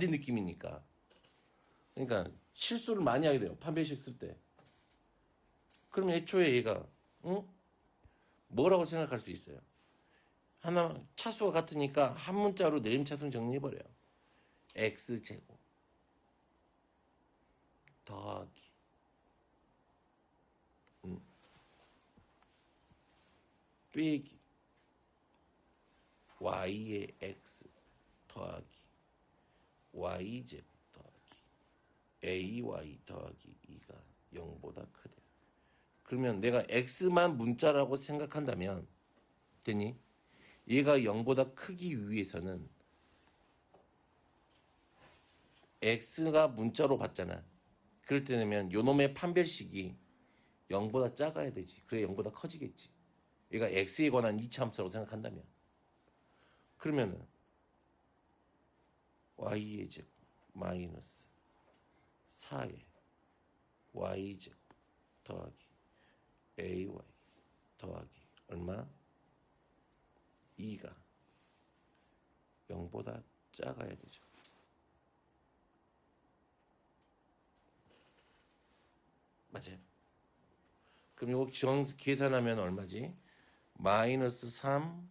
느낌이니까. 그러니까 실수를 많이 하게 돼요. 판별식 쓸 때. 그럼 애초에 얘가 뭐라고 생각할 수 있어요? 하나 차수가 같으니까 한 문자로 내림차순 정리해버려요. x제곱 더하기 빼기 y의 x 더하기 y제곱 더하기 ay 더하기 2가 0보다 크대. 그러면 내가 x만 문자라고 생각한다면 되니? 얘가 0보다 크기 위해서는 x가 문자로 봤잖아. 그럴 때는 요놈의 판별식이 0보다 작아야 되지. 그래 0보다 커지겠지. 얘가 x에 관한 2차 함수라고 생각한다면. 그러면은 y의 제곱 마이너스 4의 y제곱 더하기 ay 더하기 얼마? 2가 0보다 작아야 되죠. 맞아요. 그럼 이거 계산하면 얼마지? 마이너스 3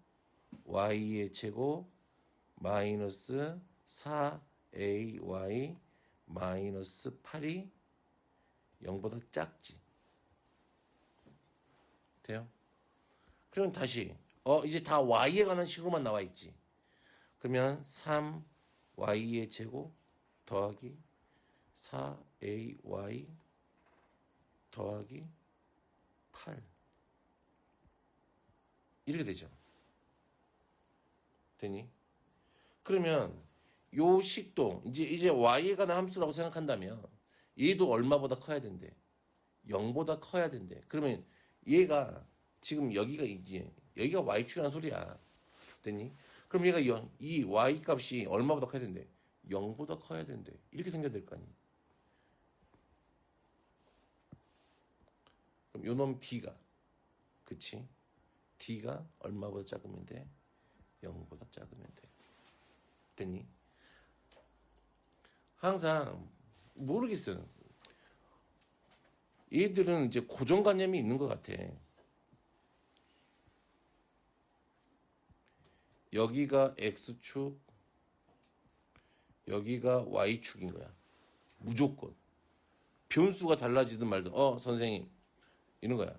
y의 제곱 마이너스 4ay 마이너스 8이 0보다 작지. 돼요? 그러면 다시 이제 다 y에 관한 식으로만 나와 있지. 그러면 3y의 제곱 더하기 4ay 더하기 8 이렇게 되죠. 되니? 그러면 요 식도 이제 y에 관한 함수라고 생각한다면 얘도 얼마보다 커야 된대? 0보다 커야 된대. 그러면 얘가 지금 여기가 y축이라는 소리야. 됐니? 그럼 얘가 이 y 값이 얼마보다 커야 된대? 0보다 커야 된대. 이렇게 생겨야 될 거 아니? 요놈 D가. 그치? D가 얼마보다 작으면 돼? 0보다 작으면 돼. 됐니? 항상 모르겠어요. 얘들은 이제 고정관념이 있는 것 같아. 여기가 X축, 여기가 Y축인 거야. 무조건. 변수가 달라지든 말든, 선생님. 이런 거야.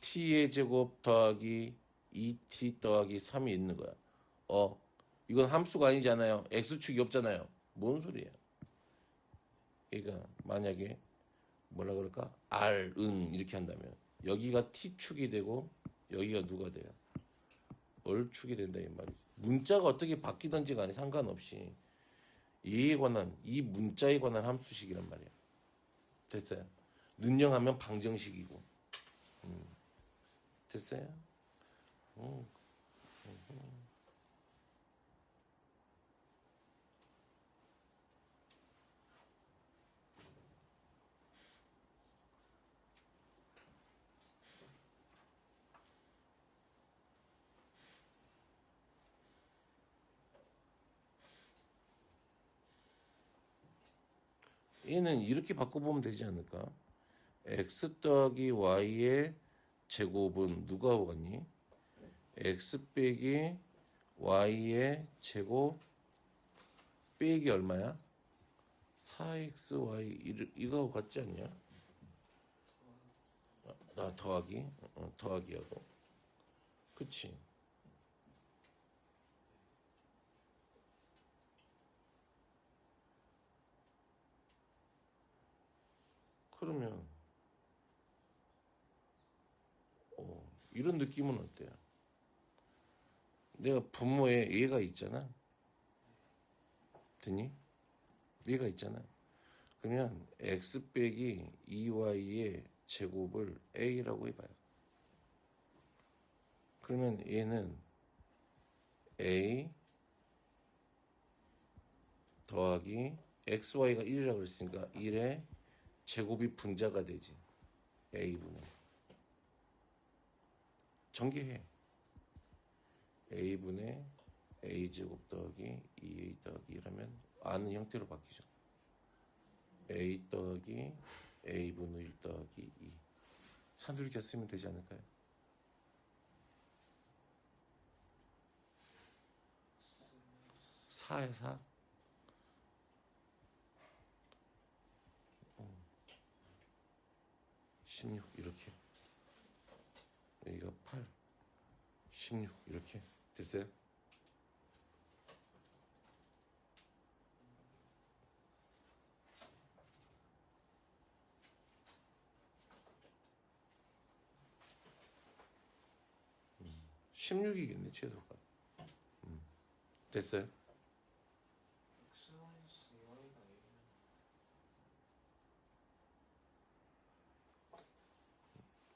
T의 제곱 더하기 2T 더하기 3이 있는 거야. 이건 함수가 아니잖아요. X축이 없잖아요. 뭔 소리야. 그러니까 만약에 뭐라 그럴까? R은 이렇게 한다면 여기가 T축이 되고 여기가 누가 돼요? 얼축이 된다 이 말이지. 문자가 어떻게 바뀌든지 간에 상관없이 얘에 관한 이 문자에 관한 함수식이란 말이야. 됐어요? 능령하면 방정식이고. 됐어요? 얘는 이렇게 바꿔보면 되지 않을까? x 더하기 y의 제곱은 누가 오갔니? x 빼기 y의 제곱 빼기 얼마야? 4xy 이거하고 같지 않냐? 더하기 더하기하고 그치? 그러면 이런 느낌은 어때요? 내가 분모에 얘가 있잖아. 됐니? 얘가 있잖아. 그러면 x 빼기 2y의 제곱을 a라고 해봐요. 그러면 얘는 a 더하기 xy가 1이라고 그랬으니까 1의 제곱이 분자가 되지. a분의 전개해. a분의 a제곱 더하기 2a 더하기 1하면 아는 형태로 바뀌죠. a 더하기 a분의 1 더하기 2 산술기 쓰면 되지 않을까요? 사에 4 16 이렇게 여기가 8 16 이렇게 됐어요? 음, 16이겠네 최소가. 됐어요? x 마이너스 2y가 1이면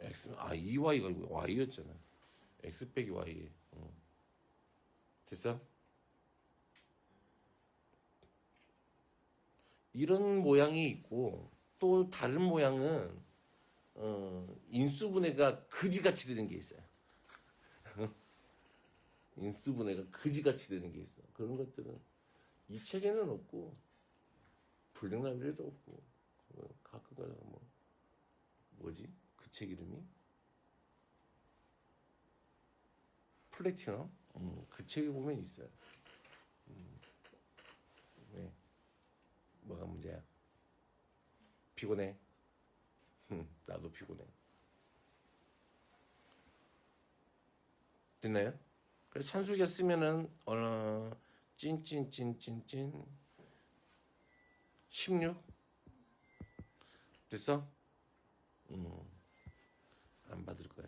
x 2y가 y였잖아. x 빼기 y. 됐어? 이런 모양이 있고 또 다른 모양은 인수분해가 그지같이 되는 게 있어요. 인수분해가 그지같이 되는 게 있어. 그런 것들은 이 책에는 없고 불량나비에도 없고 가끔가다 뭐지? 그 책 이름이? 플래티넘? 그 책에 보면 있어요. 왜? 뭐가 문제야? 피곤해? 나도 피곤해. 됐나요? 그래서 산술기가 쓰면은 찐찐찐찐찐 16 됐어? 안 받을 거야.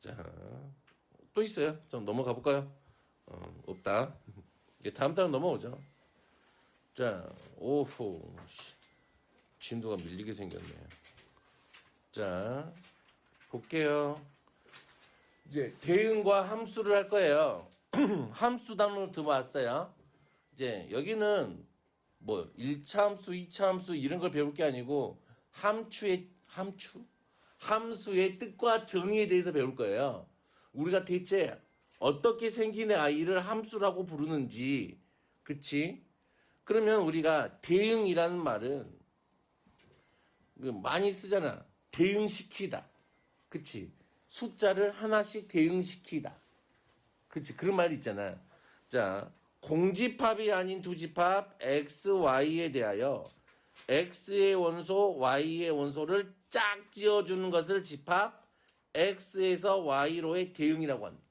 자, 또 있어요. 좀 넘어가 볼까요? 없다. 이제 다음 단어 넘어오죠. 자, 오호, 진도가 밀리게 생겼네요. 자, 볼게요. 이제 대응과 함수를 할 거예요. 함수 단어로 들어왔어요. 이제 여기는 뭐 1차 함수, 2차 함수 이런 걸 배울 게 아니고 함추? 함수의 뜻과 정의에 대해서 배울 거예요. 우리가 대체 어떻게 생긴 아이를 함수라고 부르는지, 그치? 그러면 우리가 대응이라는 말은 많이 쓰잖아. 대응시키다. 그치? 숫자를 하나씩 대응시키다. 그치? 그런 말이 있잖아. 자, 공집합이 아닌 두집합 x, y에 대하여 x의 원소, y의 원소를 짝 지어주는 것을 집합 x에서 y로의 대응이라고 한다.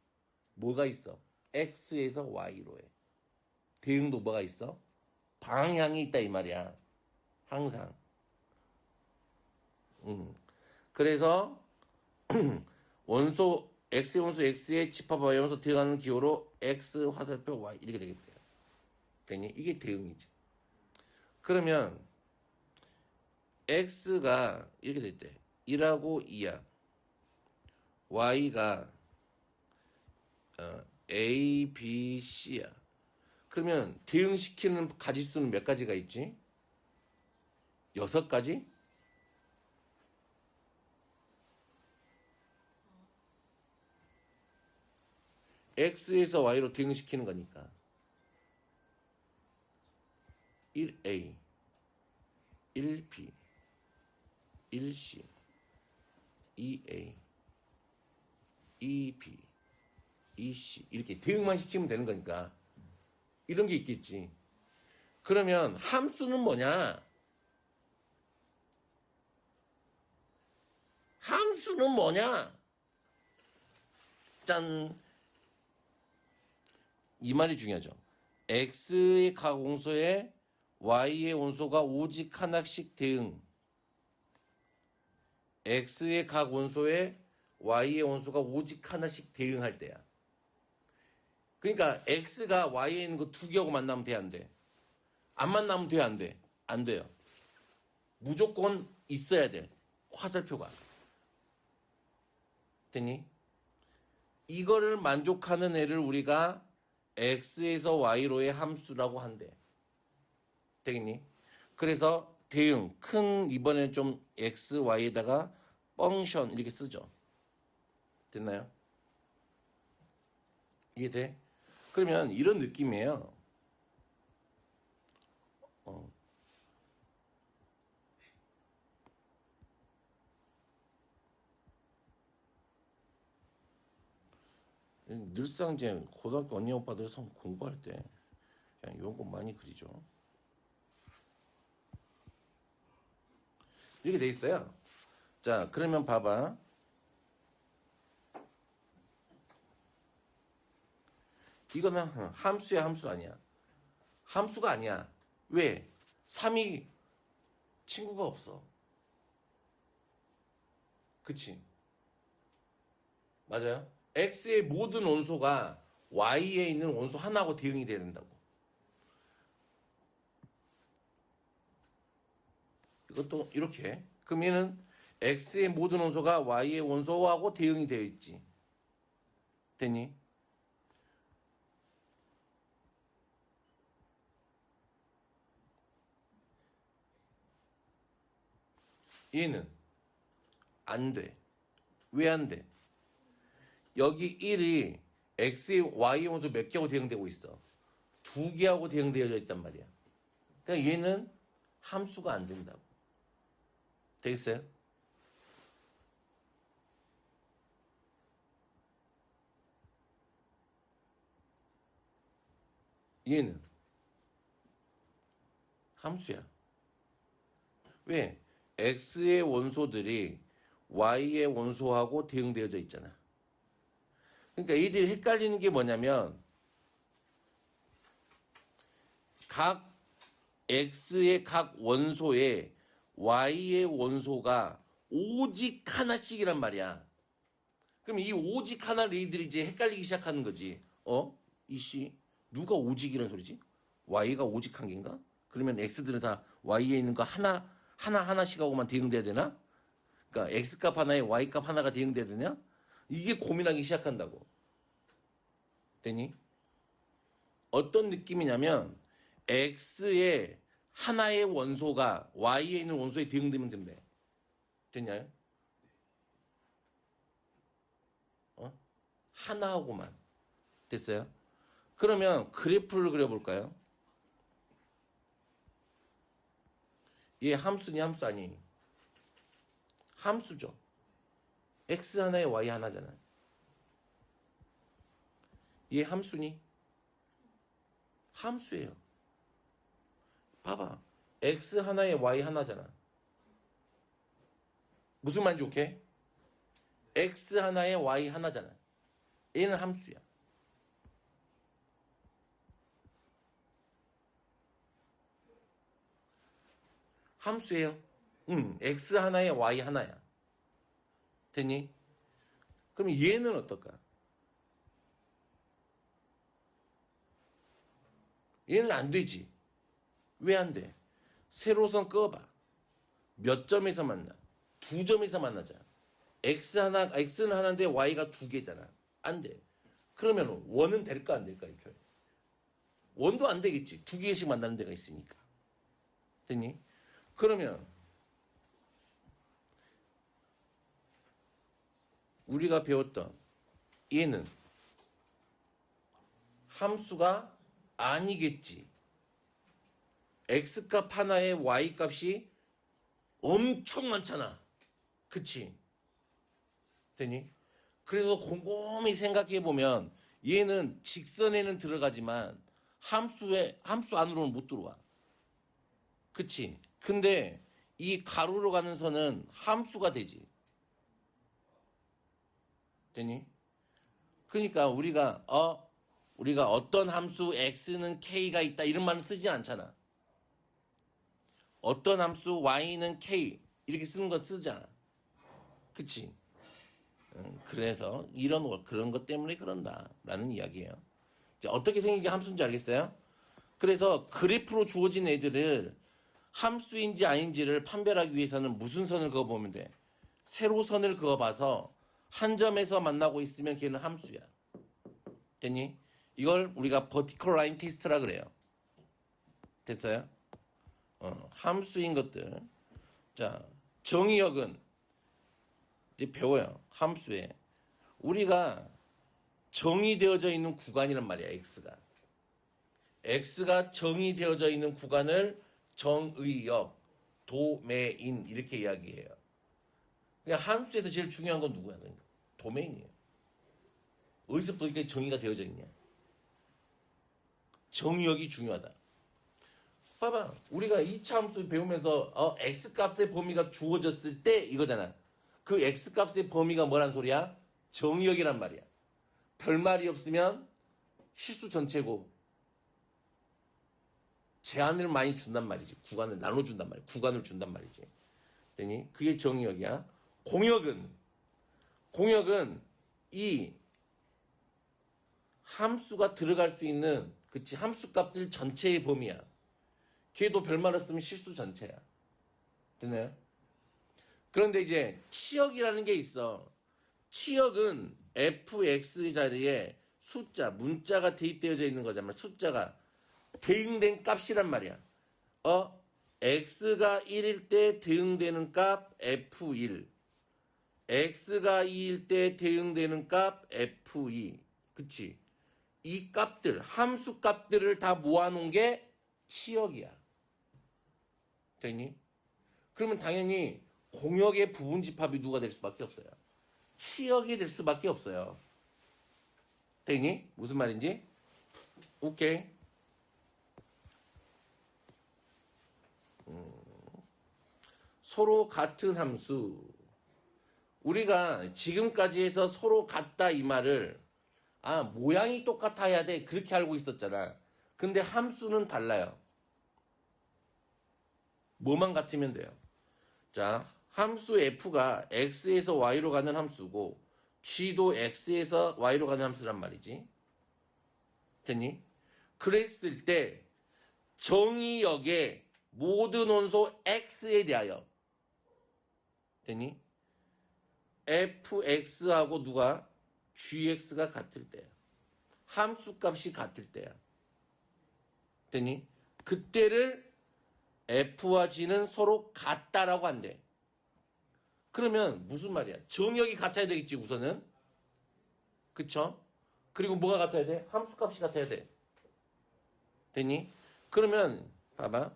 뭐가 있어? x에서 y로의 대응도 뭐가 있어? 방향이 있다 이 말이야. 항상. 그래서 원소 x의 원소 x의 집합 y의 원소 들어가는 기호로 x 화살표 y 이렇게 되겠대요. 되니? 이게 대응이지. 그러면 x가 이렇게 됐대. 1하고 2야. y가 a, b, c야. 그러면 대응시키는 가지수는 몇 가지가 있지? 6가지? x에서 y로 대응시키는 거니까 1a, 1b, 1c, 2a, 2b, 2c 이렇게 대응만 시키면 되는 거니까 이런 게 있겠지. 그러면 함수는 뭐냐? 함수는 뭐냐? 짠! 이 말이 중요하죠. x의 각 원소에 y의 원소가 오직 하나씩 대응. x의 각 원소에 y의 원소가 오직 하나씩 대응할 때야. 그러니까 x가 y에 있는 거 2개하고 만나면 돼, 안 돼? 안 만나면 돼, 안 돼? 안 돼요. 무조건 있어야 돼. 화살표가. 됐니? 이거를 만족하는 애를 우리가 x에서 y로의 함수라고 한대. 되겠니? 그래서 대응, 큰 이번에는 좀 x, y에다가 펑션 이렇게 쓰죠. 됐나요? 이해돼? 그러면 이런 느낌이에요. 늘상 제 고등학교 언니 오빠들 성 공부할 때 그냥 이런 거 많이 그리죠. 이렇게 돼 있어요. 자, 그러면 봐봐. 이거는 함수야, 함수 아니야. 함수가 아니야. 왜? 3이 친구가 없어. 그치? 맞아요? x의 모든 원소가 y에 있는 원소 하나하고 대응이 돼야 된다고. 이것도 이렇게. 그럼 얘는 x의 모든 원소가 y의 원소하고 대응이 되어 있지. 됐니? 얘는 안 돼. 왜 안 돼? 여기 1이 x의 y의 원소 몇 개하고 대응되고 있어? 2개하고 대응되어져 있단 말이야. 그러니까 얘는 함수가 안 된다고. 되겠어요? 얘는 함수야. 왜? x의 원소들이 y의 원소하고 대응되어져 있잖아. 그러니까 이들이 헷갈리는 게 뭐냐면 각 x의 각 원소에 y의 원소가 오직 하나씩이란 말이야. 그럼 이 오직 하나를 이들이 이제 헷갈리기 시작하는 거지. 이씨 누가 오직이라는 소리지? y가 오직 한 개인가? 그러면 x들은 다 y에 있는 거 하나씩 하고만 대응돼야 되나? 그러니까 x값 하나에 y값 하나가 대응돼야 되냐? 이게 고민하기 시작한다고. 되니? 어떤 느낌이냐면 x의 하나의 원소가 y에 있는 원소에 대응되면 된대. 됐냐요? 하나하고만. 됐어요? 그러면 그래프를 그려볼까요? 얘 함수니 함수 아니니? 함수죠. x 하나에 y 하나잖아. 얘 함수니? 함수예요. 봐봐. x 하나에 y 하나잖아. 무슨 말인지 오케이? x 하나에 y 하나잖아. 얘는 함수야. 함수예요. x 하나에 y 하나야. 됐니? 그럼 얘는 어떨까? 얘는 안 되지. 왜 안 돼? 세로선 꺼봐. 몇 점에서 만나? 두 점에서 만나자. x는 하나인데 y가 두 개잖아. 안 돼. 그러면 원은 될까 안 될까? 애초에. 원도 안 되겠지. 두 개씩 만나는 데가 있으니까. 됐니? 그러면 우리가 배웠던 얘는 함수가 아니겠지. x값 하나에 y값이 엄청 많잖아. 그치? 되니? 그래서 곰곰이 생각해보면 얘는 직선에는 들어가지만 함수 안으로는 못 들어와. 그치? 근데 이 가로로 가는 선은 함수가 되지. 되니? 그러니까 우리가 어떤 함수 x는 k가 있다 이런 말은 쓰지 않잖아. 어떤 함수 y는 k 이렇게 쓰는 건 쓰잖아. 그치? 그래서 그런 것 때문에 그런다라는 이야기예요. 이제 어떻게 생긴 게 함수인지 알겠어요? 그래서 그래프로 주어진 애들을 함수인지 아닌지를 판별하기 위해서는 무슨 선을 그어보면 돼? 세로선을 그어봐서 한 점에서 만나고 있으면 걔는 함수야. 됐니? 이걸 우리가 vertical line test라 그래요. 됐어요? 함수인 것들. 자, 정의역은 이제 배워요. 함수에. 우리가 정의되어져 있는 구간이란 말이야, x가. x가 정의되어져 있는 구간을 정의역, 도메인 이렇게 이야기해요. 그냥 함수에서 제일 중요한 건 누구야? 그러니까 도메인이에요. 어디서부터 이렇게 정의가 되어져 있냐? 정의역이 중요하다. 봐봐. 우리가 2차 함수 배우면서 x값의 범위가 주어졌을 때 이거잖아. 그 x값의 범위가 뭐란 소리야? 정의역이란 말이야. 별말이 없으면 실수 전체고 제한을 많이 준단 말이지. 구간을 나눠준단 말이야. 구간을 준단 말이지. 되니? 그게 정의역이야. 공역은 이 함수가 들어갈 수 있는 그치 함수값들 전체의 범위야. 걔도 별말 없으면 실수 전체야. 됐나요? 그런데 이제 치역이라는 게 있어. 치역은 fx 자리에 문자가 대입되어져 있는 거잖아. 숫자가 대응된 값이란 말이야. x가 1일 때 대응되는 값 f1. x가 2일 때 대응되는 값 f2. 그치? 이 값들, 함수 값들을 다 모아놓은 게 치역이야. 됐니? 그러면 당연히 공역의 부분집합이 누가 될 수밖에 없어요. 치역이 될 수밖에 없어요. 됐니? 무슨 말인지? 오케이. 서로 같은 함수. 우리가 지금까지 해서 서로 같다 이 말을 모양이 똑같아야 돼 그렇게 알고 있었잖아. 근데 함수는 달라요. 뭐만 같으면 돼요. 자, 함수 f가 x에서 y로 가는 함수고 g도 x에서 y로 가는 함수란 말이지. 됐니? 그랬을 때 정의역의 모든 원소 x에 대하여 됐니? fx하고 누가? gx가 같을 때야. 함수값이 같을 때야. 됐니? 그때를 f와 g는 서로 같다라고 한대. 그러면 무슨 말이야? 정역이 같아야 되겠지 우선은. 그쵸? 그리고 뭐가 같아야 돼? 함수값이 같아야 돼. 됐니? 그러면 봐봐.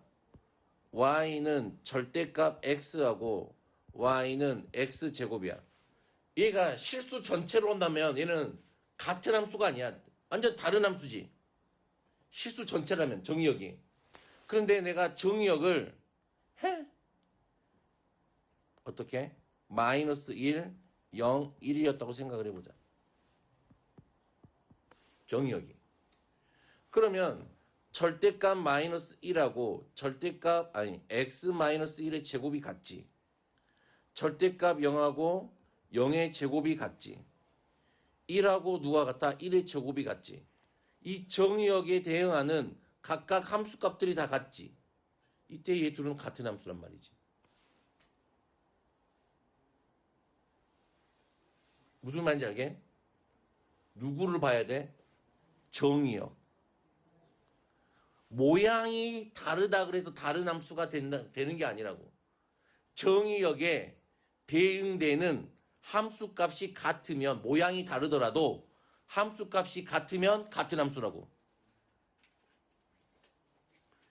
y는 절대값 x하고 y는 x제곱이야. 얘가 실수 전체로 온다면 얘는 같은 함수가 아니야. 완전 다른 함수지. 실수 전체라면 정의역이. 그런데 내가 정의역을 해. 어떻게? 마이너스 1, 0, 1이었다고 생각을 해보자. 정의역이. 그러면 절대값 마이너스 1하고 절대값 x 마이너스 1의 제곱이 같지. 절대값 0하고 0의 제곱이 같지. 1하고 누가 같아? 1의 제곱이 같지. 이 정의역에 대응하는 각각 함수값들이 다 같지. 이때 얘 둘은 같은 함수란 말이지. 무슨 말인지 알게? 누구를 봐야 돼? 정의역. 모양이 다르다 그래서 다른 함수가 되는 게 아니라고. 정의역에 대응되는 함수값이 같으면, 모양이 다르더라도 함수값이 같으면 같은 함수라고.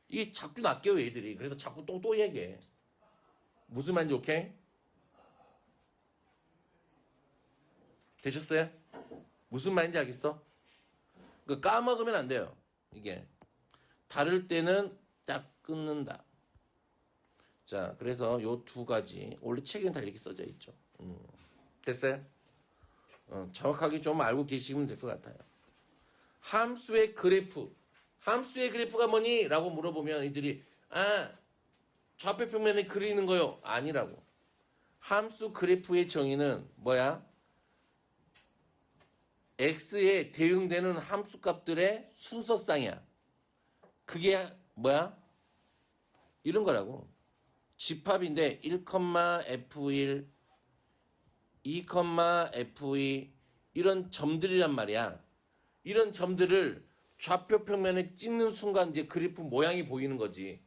이게 자꾸 낚여요 얘들이. 그래서 자꾸 또 얘기해. 무슨 말인지 오케이? 되셨어요? 무슨 말인지 알겠어? 그 까먹으면 안 돼요. 이게 다를 때는 딱 끊는다. 자, 그래서 요 두 가지 원래 책에는 다 이렇게 써져 있죠. 됐어요? 정확하게 좀 알고 계시면 될 것 같아요. 함수의 그래프. 함수의 그래프가 뭐니? 라고 물어보면 이들이 좌표 평면에 그리는 거요. 아니라고. 함수 그래프의 정의는 뭐야? x에 대응되는 함수값들의 순서쌍이야. 그게 뭐야? 이런 거라고. 집합인데 1,f1, 2,f2 이런 점들이란 말이야. 이런 점들을 좌표 평면에 찍는 순간 이제 그래프 모양이 보이는 거지.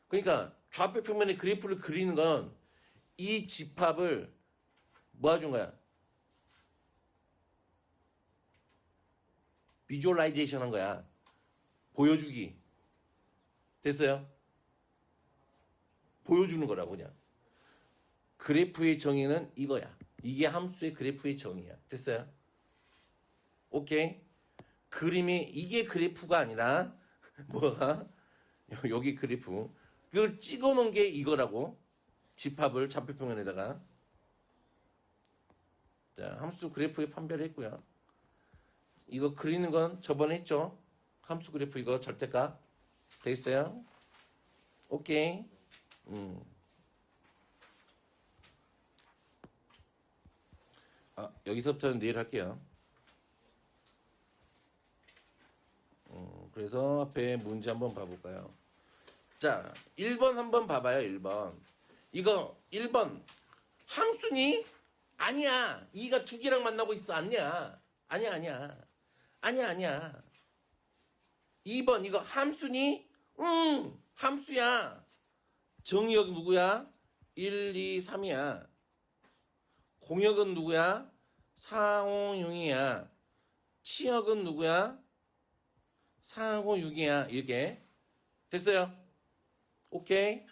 그러니까 좌표 평면에 그래프를 그리는 건 이 집합을 뭐 해준 거야? 비주얼라이제이션 한 거야. 보여주기. 됐어요? 보여주는 거라고 그냥. 그래프의 정의는 이거야. 이게 함수의 그래프의 정의야. 됐어요? 오케이? 그림이 이게 그래프가 아니라 뭐가? 여기 그래프. 그걸 찍어 놓은 게 이거라고. 집합을 좌표평면에다가. 자, 함수 그래프에 판별을 했고요. 이거 그리는 건 저번에 했죠? 함수 그래프 이거 절대값. 되겠어요? 오케이. 여기서부터는 내일 할게요. 그래서 앞에 문제 한번 봐볼까요? 자, 1번 한번 봐봐요, 1번. 이거 1번 함수니? 아니야. 2가 두 개랑 만나고 있어. 아니야. 아니야. 2번 이거 함수니? 응, 함수야. 정의역 누구야? 1, 2, 3이야. 공역은 누구야? 4, 5, 6이야. 치역은 누구야? 4, 5, 6이야. 이렇게. 됐어요? 오케이?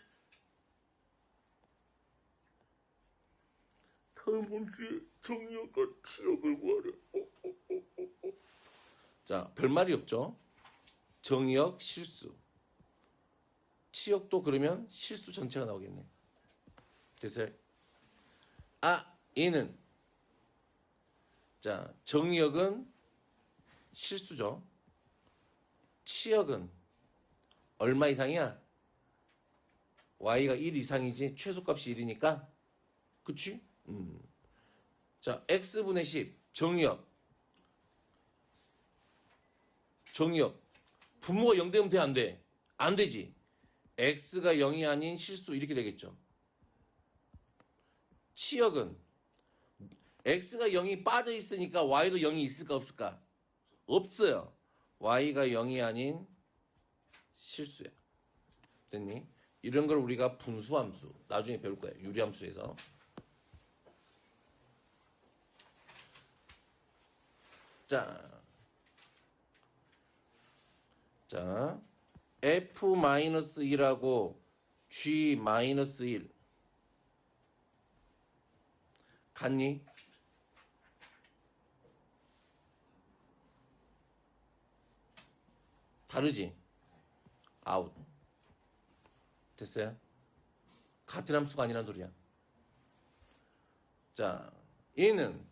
다음 문제에 정의역과 치역을 구하래. 자, 별말이 없죠? 정의역 실수. 치역도 그러면 실수 전체가 나오겠네. 됐어요? 얘는 자, 정의역은 실수죠. 치역은 얼마 이상이야? y가 1 이상이지. 최소값이 1이니까. 그치? 자, x분의 10 정의역. 분모가 0 되면 돼, 안 돼? 안 되지. x가 0이 아닌 실수 이렇게 되겠죠. 치역은 x가 0이 빠져 있으니까 y도 0이 있을까 없을까? 없어요. y가 0이 아닌 실수야. 됐니? 이런 걸 우리가 분수함수 나중에 배울 거야. 유리함수에서. 자, F-2하고 G-1 같니? 다르지? 아웃. 됐어요? 같은 함수가 아니란 소리야. 자, 얘는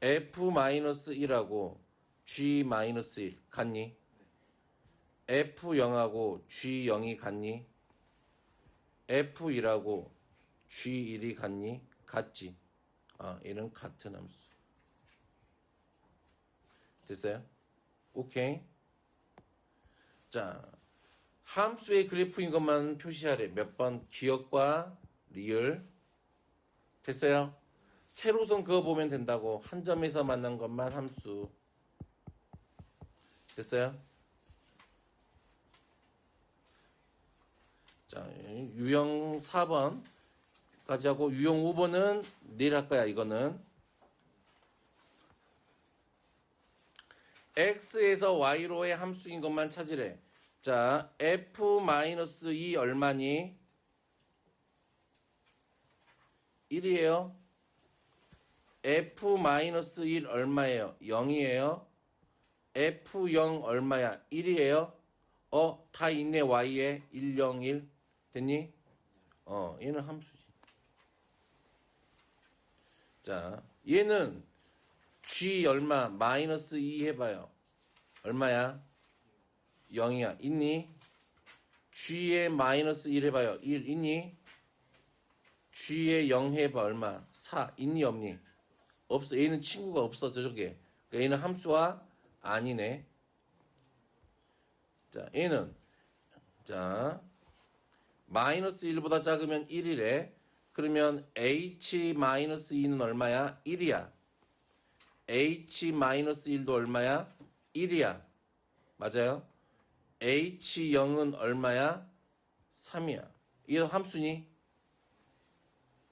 F-1하고 G-1 같니? F0하고 G0이 같니? F1하고 G1이 같니? 같지? 아, 얘는 같은 함수. 됐어요? 오케이. 자, 함수의 그래프인 것만 표시하래. 몇 번? 기억과 리을. 됐어요? 세로선 그어보면 된다고. 한 점에서 만난 것만 함수. 됐어요? 자, 유형 4번까지 하고 유형 5번은 내일 할 거야. 이거는 x에서 y로의 함수인 것만 찾으래. 자, f-2 얼마니? 1이에요. f-1 얼마예요? 0이에요. f0 얼마야? 1이에요. 다 있네. y에 1, 0, 1 됐니? 얘는 함수지. 자, 얘는 g 얼마? 마이너스 2 해봐요. 얼마야? 0이야. 있니? g에 마이너스 1 해봐요. 1 있니? g에 0 해봐. 얼마? 4 있니? 없니? 없어. 얘는 친구가 없었어. 저게. 그러니까 얘는 함수가 아니네. 자, 얘는 자 마이너스 1보다 작으면 1이래. 그러면 h-2는 얼마야? 1이야. h-1도 얼마야? 1이야. 맞아요? h0은 얼마야? 3이야. 이게 함수니?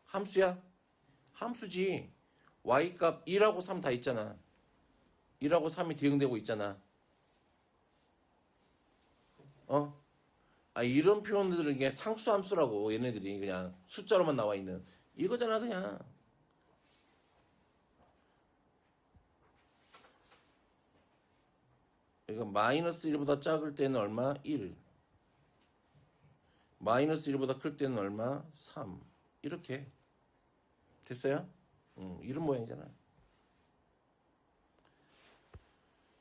함수야? 함수지. y값 1하고 3 다 있잖아. 1하고 3이 대응되고 있잖아. 이런 표현들은 이게 상수함수라고. 얘네들이 그냥 숫자로만 나와 있는 이거잖아. 그냥 이거 마이너스 1보다 작을 때는 얼마? 1. 마이너스 1보다 클 때는 얼마? 3. 이렇게 됐어요? 이런 모양이잖아.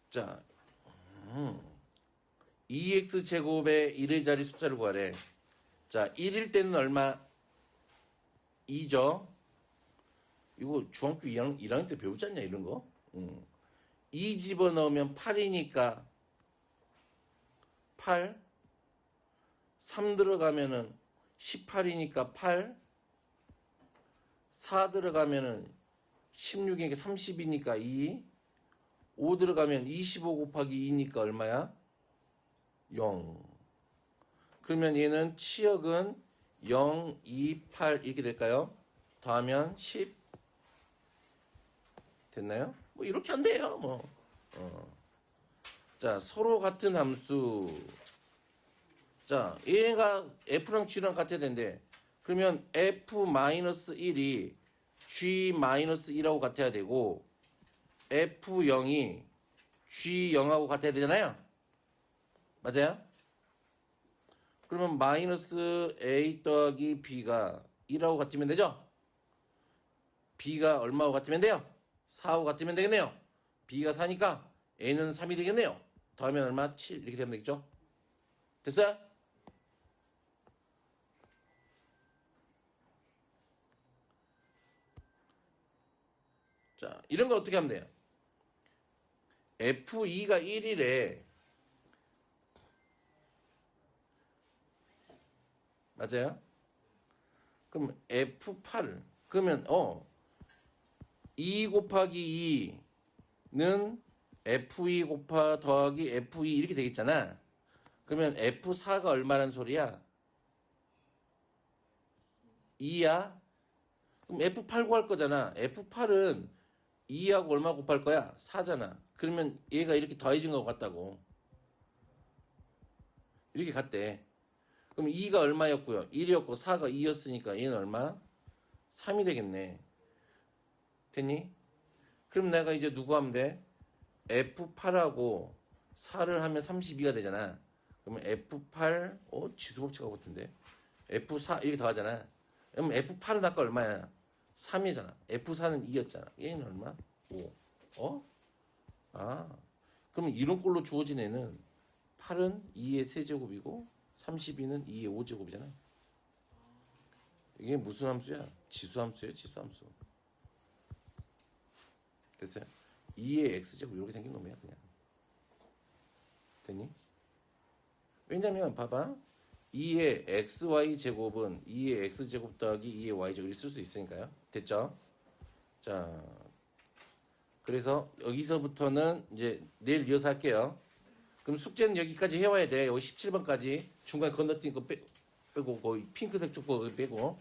자, 2x제곱의 1의 자리 숫자를 구하래. 자, 1일 때는 얼마? 2죠. 이거 중학교 1학년 때 배우지 않냐 이런 거? 2 집어넣으면 8이니까 8. 3 들어가면은 18이니까 8. 4 들어가면은 16이니까 30이니까 2. 5 들어가면 25 곱하기 2니까 얼마야? 0. 그러면 얘는 치역은 0, 2, 8 이렇게 될까요? 더하면 10. 됐나요? 뭐 이렇게 안 돼요. 뭐. 자, 서로 같은 함수. 자, 얘가 F랑 G랑 같아야 되는데 그러면 F-1이 G-1하고 같아야 되고 F0이 G0하고 같아야 되잖아요. 맞아요? 그러면 마이너스 A 더하기 B가 1하고 같으면 되죠? B가 얼마하고 같으면 돼요? 4하고 같으면 되겠네요. B가 4니까 A는 3이 되겠네요. 더하면 얼마? 7 이렇게 되면 되겠죠? 됐어요? 자, 이런 거 어떻게 하면 돼요? F2가 1이래. 맞아요? 그럼 F8 그러면 2 곱하기 2는 F2 더하기 F2 이렇게 되겠잖아. 그러면 F4가 얼마란 소리야? 2야? 그럼 F8 구할 거잖아. F8은 2하고 얼마 곱할 거야? 4잖아. 그러면 얘가 이렇게 더해진 것 같다고. 이렇게 같대. 그럼 2가 얼마였고요? 1이었고 4가 2였으니까 얘는 얼마? 3이 되겠네. 됐니? 그럼 내가 이제 누구 하면 돼? F8하고 4를 하면 32가 되잖아. 그러면 F8, 지수법칙하고 같은데. F4 이렇게 더하잖아. 그럼 F8은 아까 얼마야? 3이잖아. F4는 2였잖아. 얘는 얼마? 5. 그러면 이런 꼴로 주어진 애는 8은 2의 세제곱이고 32는 2의 5제곱이잖아. 이게 무슨 함수야? 지수함수예요, 지수함수. 됐어요? 2의 x제곱 이렇게 생긴 놈이야, 그냥. 됐니? 왜냐면 봐봐. 2의 xy 제곱은 2의 x제곱 더하기 2의 y제곱을 쓸 수 있으니까요. 됐죠? 자, 그래서 여기서부터는 이제 내일 이어서 할게요. 그럼 숙제는 여기까지 해와야 돼. 여기 17번까지 중간에 건너뛴 거 빼고 거의 핑크색 쪽 거 빼고